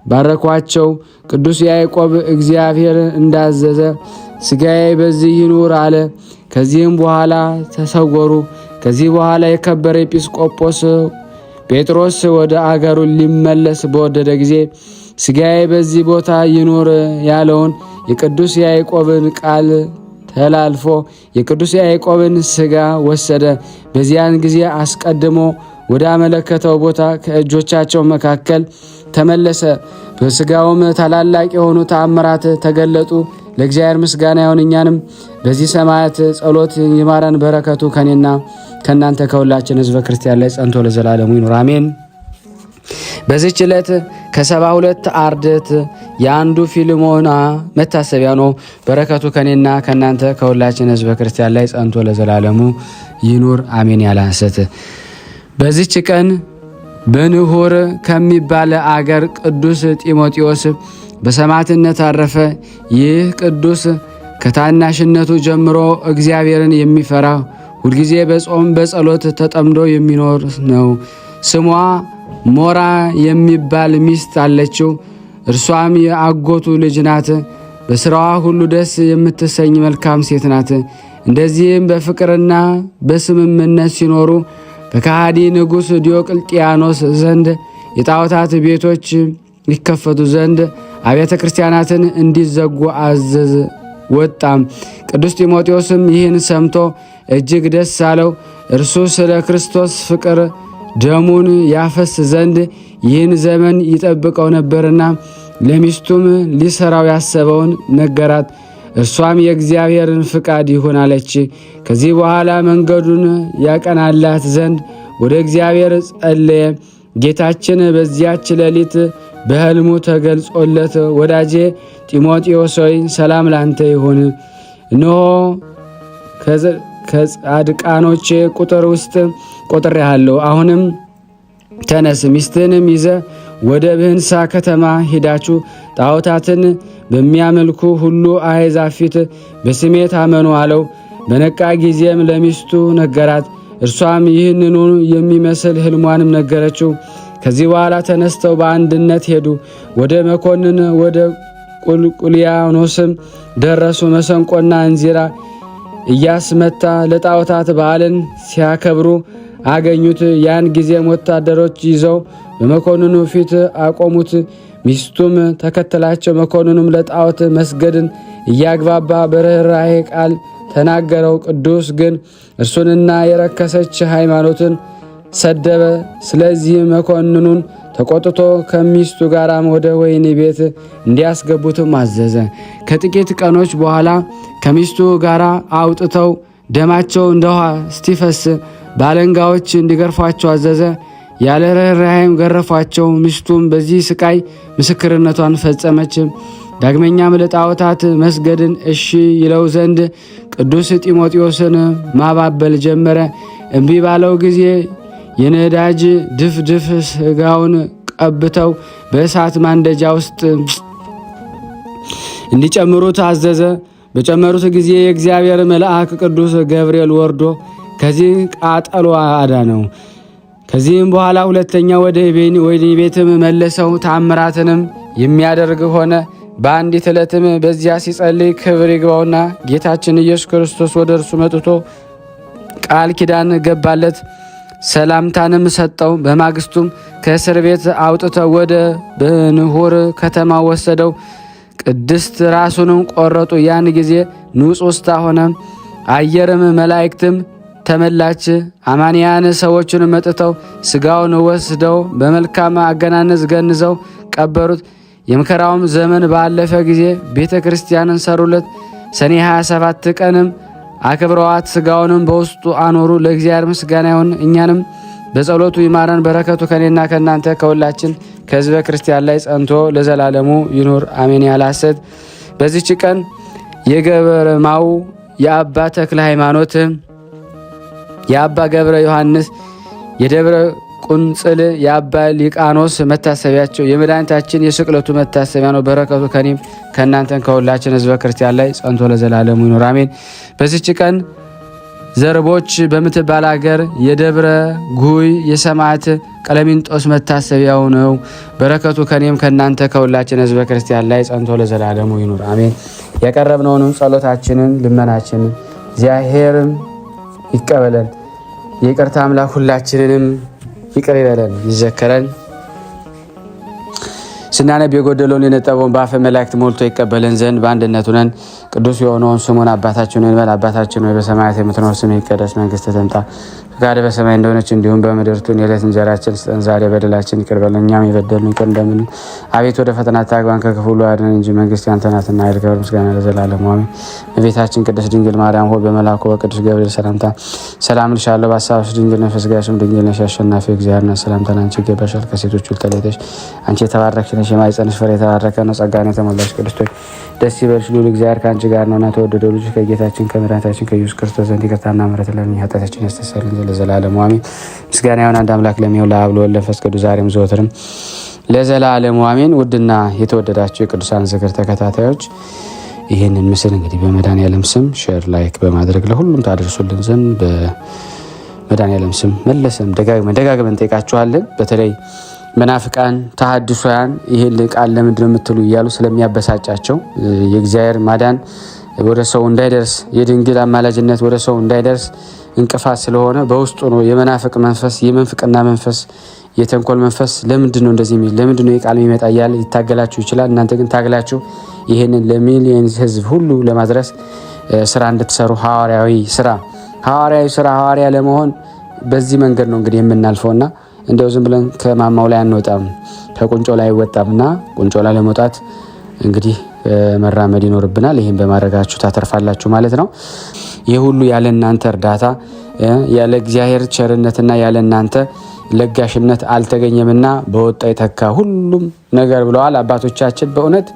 ባረኳቸው። ቅዱስ ያዕቆብ እግዚአብሔር እንዳዘዘ ሥጋዬ በዚህ ይኑር አለ። ከዚህም በኋላ ተሰወሩ። ከዚህ በኋላ የከበረ ኤጲስቆጶስ ጴጥሮስ ወደ አገሩ ሊመለስ በወደደ ጊዜ ሥጋዬ በዚህ ቦታ ይኑር ያለውን የቅዱስ ያዕቆብን ቃል ተላልፎ የቅዱስ ያዕቆብን ሥጋ ወሰደ። በዚያን ጊዜ አስቀድሞ ወደ አመለከተው ቦታ ከእጆቻቸው መካከል ተመለሰ። በሥጋውም ታላላቅ የሆኑ ተአምራት ተገለጡ። ለእግዚአብሔር ምስጋና ይሁን። እኛንም በዚህ ሰማዕት ጸሎት ይማረን። በረከቱ ከኔና ከእናንተ ከሁላችን ሕዝበ ክርስቲያን ላይ ጸንቶ ለዘላለሙ ይኑር አሜን። በዚህች ዕለት ከ72 አርድእት የአንዱ ፊልሞና መታሰቢያ ነው። በረከቱ ከኔና ከእናንተ ከሁላችን ሕዝበ ክርስቲያን ላይ ጸንቶ ለዘላለሙ ይኑር አሜን። ያለ ሐሰት በዚህች ቀን በንሁር ከሚባል አገር ቅዱስ ጢሞቴዎስ በሰማዕትነት አረፈ። ይህ ቅዱስ ከታናሽነቱ ጀምሮ እግዚአብሔርን የሚፈራ ሁልጊዜ በጾም በጸሎት ተጠምዶ የሚኖር ነው። ስሟ ሞራ የሚባል ሚስት አለችው። እርሷም የአጎቱ ልጅ ናት። በሥራዋ ሁሉ ደስ የምትሰኝ መልካም ሴት ናት። እንደዚህም በፍቅርና በስምምነት ሲኖሩ በከሃዲ ንጉሥ ዲዮቅልጥያኖስ ዘንድ የጣዖታት ቤቶች ይከፈቱ ዘንድ አብያተ ክርስቲያናትን እንዲዘጉ አዘዝ ወጣም። ቅዱስ ጢሞቴዎስም ይህን ሰምቶ እጅግ ደስ አለው። እርሱ ስለ ክርስቶስ ፍቅር ደሙን ያፈስ ዘንድ ይህን ዘመን ይጠብቀው ነበርና ለሚስቱም ሊሰራው ያሰበውን ነገራት። እርሷም የእግዚአብሔርን ፍቃድ ይሁን አለች። ከዚህ በኋላ መንገዱን ያቀናላት ዘንድ ወደ እግዚአብሔር ጸለየ። ጌታችን በዚያች ሌሊት በሕልሙ ተገልጾለት ወዳጄ ጢሞቴዎስ ሆይ ሰላም ላንተ ይሁን፣ እነሆ ከጻድቃኖቼ ቁጥር ውስጥ ቆጥሬሃለሁ። አሁንም ተነስ፣ ሚስትህንም ይዘ ወደ ብህንሳ ከተማ ሂዳችሁ ጣዖታትን በሚያመልኩ ሁሉ አሕዛብ ፊት በስሜ ታመኑ አለው። በነቃ ጊዜም ለሚስቱ ነገራት። እርሷም ይህንኑ የሚመስል ሕልሟንም ነገረችው። ከዚህ በኋላ ተነስተው በአንድነት ሄዱ። ወደ መኮንን ወደ ቁልቁልያኖስም ደረሱ። መሰንቆና እንዚራ እያስመታ ለጣዖታት በዓልን ሲያከብሩ አገኙት። ያን ጊዜም ወታደሮች ይዘው በመኮንኑ ፊት አቆሙት። ሚስቱም ተከተላቸው። መኮንኑም ለጣዖት መስገድን እያግባባ በርኅራኄ ቃል ተናገረው። ቅዱስ ግን እርሱንና የረከሰች ሃይማኖትን ሰደበ። ስለዚህ መኮንኑን ተቆጥቶ ከሚስቱ ጋራም ወደ ወህኒ ቤት እንዲያስገቡትም አዘዘ። ከጥቂት ቀኖች በኋላ ከሚስቱ ጋር አውጥተው ደማቸው እንደ ውሃ እስቲፈስ ባለንጋዎች እንዲገርፏቸው አዘዘ። ያለ ርኅራኄም ገረፏቸው። ሚስቱም በዚህ ስቃይ ምስክርነቷን ፈጸመች። ዳግመኛም ለጣዖታት መስገድን እሺ ይለው ዘንድ ቅዱስ ጢሞቴዎስን ማባበል ጀመረ። እምቢ ባለው ጊዜ የነዳጅ ድፍድፍ ስጋውን ቀብተው በእሳት ማንደጃ ውስጥ እንዲጨምሩት አዘዘ። በጨመሩት ጊዜ የእግዚአብሔር መልአክ ቅዱስ ገብርኤል ወርዶ ከዚህ ቃጠሎ አዳነው። ከዚህም በኋላ ሁለተኛ ወደ ወህኒ ቤትም መለሰው። ታምራትንም የሚያደርግ ሆነ። በአንዲት ዕለትም በዚያ ሲጸልይ ክብር ይግባውና ጌታችን ኢየሱስ ክርስቶስ ወደ እርሱ መጥቶ ቃል ኪዳን ገባለት፣ ሰላምታንም ሰጠው። በማግስቱም ከእስር ቤት አውጥተው ወደ ብንሁር ከተማ ወሰደው። ቅድስት ራሱንም ቆረጡ። ያን ጊዜ ንጹሕስታ ሆነ። አየርም መላእክትም ተመላች። አማንያን ሰዎችን መጥተው ስጋውን ወስደው በመልካም አገናነዝ ገንዘው ቀበሩት። የመከራውም ዘመን ባለፈ ጊዜ ቤተ ክርስቲያንን ሰሩለት። ሰኔ 27 ቀንም አክብረዋት ስጋውንም በውስጡ አኖሩ። ለእግዚአብሔር ምስጋና ይሁን፣ እኛንም በጸሎቱ ይማረን። በረከቱ ከኔና ከእናንተ ከሁላችን ከሕዝበ ክርስቲያን ላይ ጸንቶ ለዘላለሙ ይኑር አሜን። ያለ ሐሰት በዚች ቀን የገበረማው የአባ ተክለ ሃይማኖት፣ የአባ ገብረ ዮሐንስ፣ የደብረ ቁንጽል፣ የአባ ሊቃኖስ መታሰቢያቸው የመድኃኒታችን የስቅለቱ መታሰቢያ ነው። በረከቱ ከኔም ከእናንተን ከሁላችን ሕዝበ ክርስቲያን ላይ ጸንቶ ለዘላለሙ ይኑር አሜን። በዚች ቀን ዘርቦች በምትባል አገር የደብረ ጉይ የሰማዕት ቀለሚንጦስ መታሰቢያው ነው። በረከቱ ከኔም ከእናንተ ከሁላችን ሕዝበ ክርስቲያን ላይ ጸንቶ ለዘላለሙ ይኑር አሜን። ያቀረብነውንም ጸሎታችንን ልመናችንን እግዚአብሔርም ይቀበለን። የይቅርታ አምላክ ሁላችንንም ይቅር ይበለን ይዘከረን። ስናነብ የጎደለውን የነጠበውን በአፈ መላእክት ሞልቶ ይቀበለን ዘንድ በአንድነት ሆነን ቅዱስ የሆነውን ስሙን አባታችን ሆይ እንበል። አባታችን ሆይ በሰማያት የምትኖር ስምህ ይቀደስ፣ መንግስትህ ትምጣ፣ ፈቃድህ በሰማይ እንደሆነች እንዲሁም በምድር ትሁን። የዕለት እንጀራችንን ስጠን ዛሬ፣ በደላችንን ይቅር በለን እኛም የበደሉንን ይቅር እንደምንል። አቤቱ ወደ ፈተና አታግባን ከክፉ ሁሉ አድነን እንጂ መንግስት ያንተ ናትና ኃይል፣ ክብር፣ ምስጋና ለዘላለሙ አሜን። እመቤታችን ቅድስት ድንግል ማርያም ሆይ በመልአኩ በቅዱስ ገብርኤል ሰላምታ ሰላም እልሻለሁ። በሐሳብሽ ድንግል ነሽ፣ በሥጋሽም ድንግል ነሽ። አሸናፊ እግዚአብሔር ነሽ፣ ሰላምታ ላንቺ ይገባሻል። ከሴቶች ሁሉ ተለይተሽ አንቺ የተባረክሽ ነሽ፣ የማኅፀንሽ ፍሬ የተባረከ ነው። ጸጋን የተሞላሽ ቅድስት ሆይ ደስ ይበልሽ፣ ልዑል እግዚአብሔር ከአንቺ ጋር ነውና ተወደደው ልጅ ከጌታችን ከመድኃኒታችን ከኢየሱስ ክርስቶስ ዘንድ ይቅርታና ምሕረት ለምን ኃጢአታችን ያስተሰርይልን ዘንድ ለዘላለሙ አሜን። ምስጋና ይሁን አንድ አምላክ ለሚሆን ለአብ ለወልድ ለመንፈስ ቅዱስ ዛሬም ዘወትርም ለዘላለሙ አሜን። ውድና የተወደዳችሁ የቅዱሳን ዝክር ተከታታዮች ይህንን ምስል እንግዲህ በመድኃኔዓለም ስም ሼር ላይክ በማድረግ ለሁሉም ታደርሱልን ዘንድ በመድኃኔዓለም ስም መለሰም ደጋግመን እንጠይቃችኋለን። በተለይ መናፍቃን ተሐድሶያን ይሄን ቃል ለምንድን ነው የምትሉ እያሉ ስለሚያበሳጫቸው የእግዚአብሔር ማዳን ወደ ሰው እንዳይደርስ የድንግል አማላጅነት ወደ ሰው እንዳይደርስ እንቅፋት ስለሆነ በውስጡ ነው የመናፍቅ መንፈስ፣ የመንፍቅና መንፈስ፣ የተንኮል መንፈስ ለምንድን ነው እንደዚህ የሚል ለምንድን ነው የቃል የሚመጣ እያለ ይታገላችሁ ይችላል። እናንተ ግን ታግላችሁ ይህንን ለሚሊዮን ሕዝብ ሁሉ ለማድረስ ስራ እንድትሰሩ ሐዋርያዊ ስራ ሐዋርያ ለመሆን በዚህ መንገድ ነው እንግዲህ የምናልፈውና እንደው ዝም ብለን ከማማው ላይ አንወጣም፣ ከቁንጮ ላይ አይወጣምና ቁንጮ ላይ ለመውጣት እንግዲህ መራመድ ይኖርብናል። ይህን በማድረጋችሁ ታተርፋላችሁ ማለት ነው። ይህ ሁሉ ያለ እናንተ እርዳታ ያለ እግዚአብሔር ቸርነትና ያለ እናንተ ለጋሽነት አልተገኘምና በወጣ የተካ ሁሉም ነገር ብለዋል አባቶቻችን። በእውነት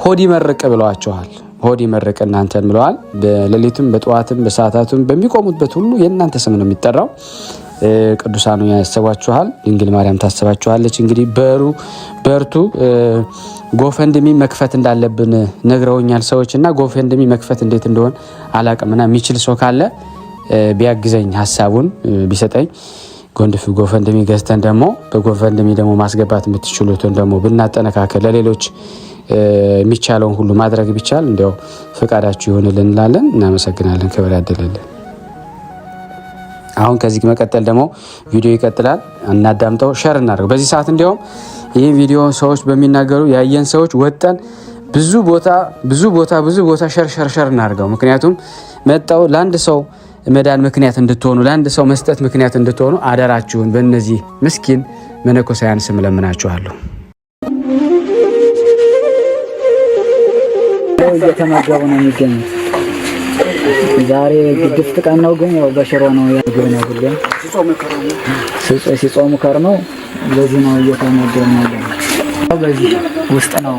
ሆድ ይመርቅ ብለዋቸዋል። ሆድ ይመርቅ እናንተን ብለዋል። በሌሊትም በጠዋትም በሰዓታቱም በሚቆሙበት ሁሉ የእናንተ ስም ነው የሚጠራው። ቅዱሳኑ ያስባችኋል፣ ድንግል ማርያም ታስባችኋለች። እንግዲህ በርቱ። ጎፈንድሚ መክፈት እንዳለብን ነግረውኛል ሰዎች እና ጎፈንድሚ መክፈት እንዴት እንደሆን አላቅምና የሚችል ሰው ካለ ቢያግዘኝ ሀሳቡን ቢሰጠኝ ጎፈንድሚ ገዝተን ደግሞ በጎፈንድሚ ደግሞ ማስገባት የምትችሉትን ደግሞ ብናጠነካከል ለሌሎች የሚቻለውን ሁሉ ማድረግ ቢቻል እንዲያው ፈቃዳችሁ ይሆንልን እንላለን። እናመሰግናለን። ክብር ያደለልን። አሁን ከዚህ መቀጠል ደግሞ ቪዲዮ ይቀጥላል። እናዳምጠው፣ ሼር እናድርገው። በዚህ ሰዓት እንዲያውም ይህ ቪዲዮ ሰዎች በሚናገሩ ያየን ሰዎች ወጠን ብዙ ቦታ ሸር እናድርገው። ምክንያቱም መጣው ለአንድ ሰው መዳን ምክንያት እንድትሆኑ ለአንድ ሰው መስጠት ምክንያት እንድትሆኑ አደራችሁን በእነዚህ ምስኪን መነኮሳያን ስም ለምናችኋለሁ። እየተመገቡ ነው የሚገኙት። ዛሬ ግድፍት ቀን ነው፣ ግን ያው በሽሮ ነው ያገኘው። ሁሌም ሲጾሙ ከርመው በዚህ ነው እየተመገቡ ነው። በዚህ ውስጥ ነው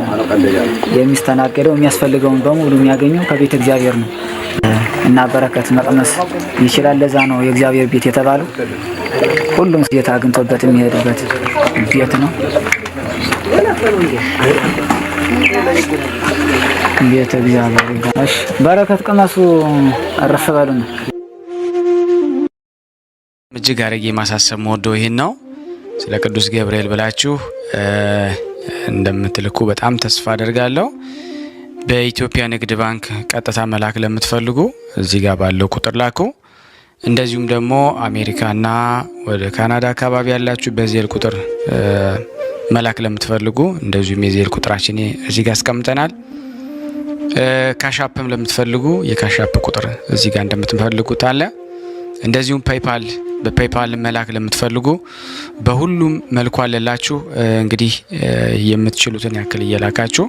የሚስተናገደው። የሚያስፈልገውን በሙሉ የሚያገኘው ከቤተ እግዚአብሔር ነው እና በረከት መቅመስ ይችላል። ለዛ ነው የእግዚአብሔር ቤት የተባለው። ሁሉም ጌታ አግኝቶበት የሚሄድበት ቤት ነው። ቤተ እግዚአብሔር ይባላል። በረከት ቅመሱ፣ አረፍ በሉ ነው። እጅግ አድርጌ ማሳሰብ መወደው ይሄን ነው። ስለ ቅዱስ ገብርኤል ብላችሁ እንደምትልኩ በጣም ተስፋ አደርጋለሁ። በኢትዮጵያ ንግድ ባንክ ቀጥታ መላክ ለምትፈልጉ እዚህ ጋር ባለው ቁጥር ላኩ። እንደዚሁም ደግሞ አሜሪካና ወደ ካናዳ አካባቢ ያላችሁ በዜል ቁጥር መላክ ለምትፈልጉ እንደዚሁም የዜል ቁጥራችን እዚህ ጋር አስቀምጠናል። ካሻፕም ለምትፈልጉ የካሻፕ ቁጥር እዚህ ጋር እንደምትፈልጉት አለ። እንደዚሁም በፔይፓል መላክ ለምትፈልጉ በሁሉም መልኩ አለላችሁ። እንግዲህ የምትችሉትን ያክል እየላካችሁ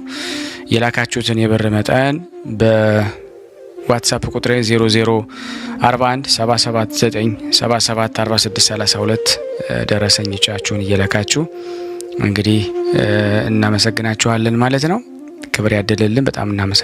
የላካችሁትን የብር መጠን በዋትስአፕ ቁጥሬ 004177977462 ደረሰኞቻችሁን እየላካችሁ እንግዲህ እናመሰግናችኋለን ማለት ነው። ክብር ያደለልን። በጣም እናመሰግናለን።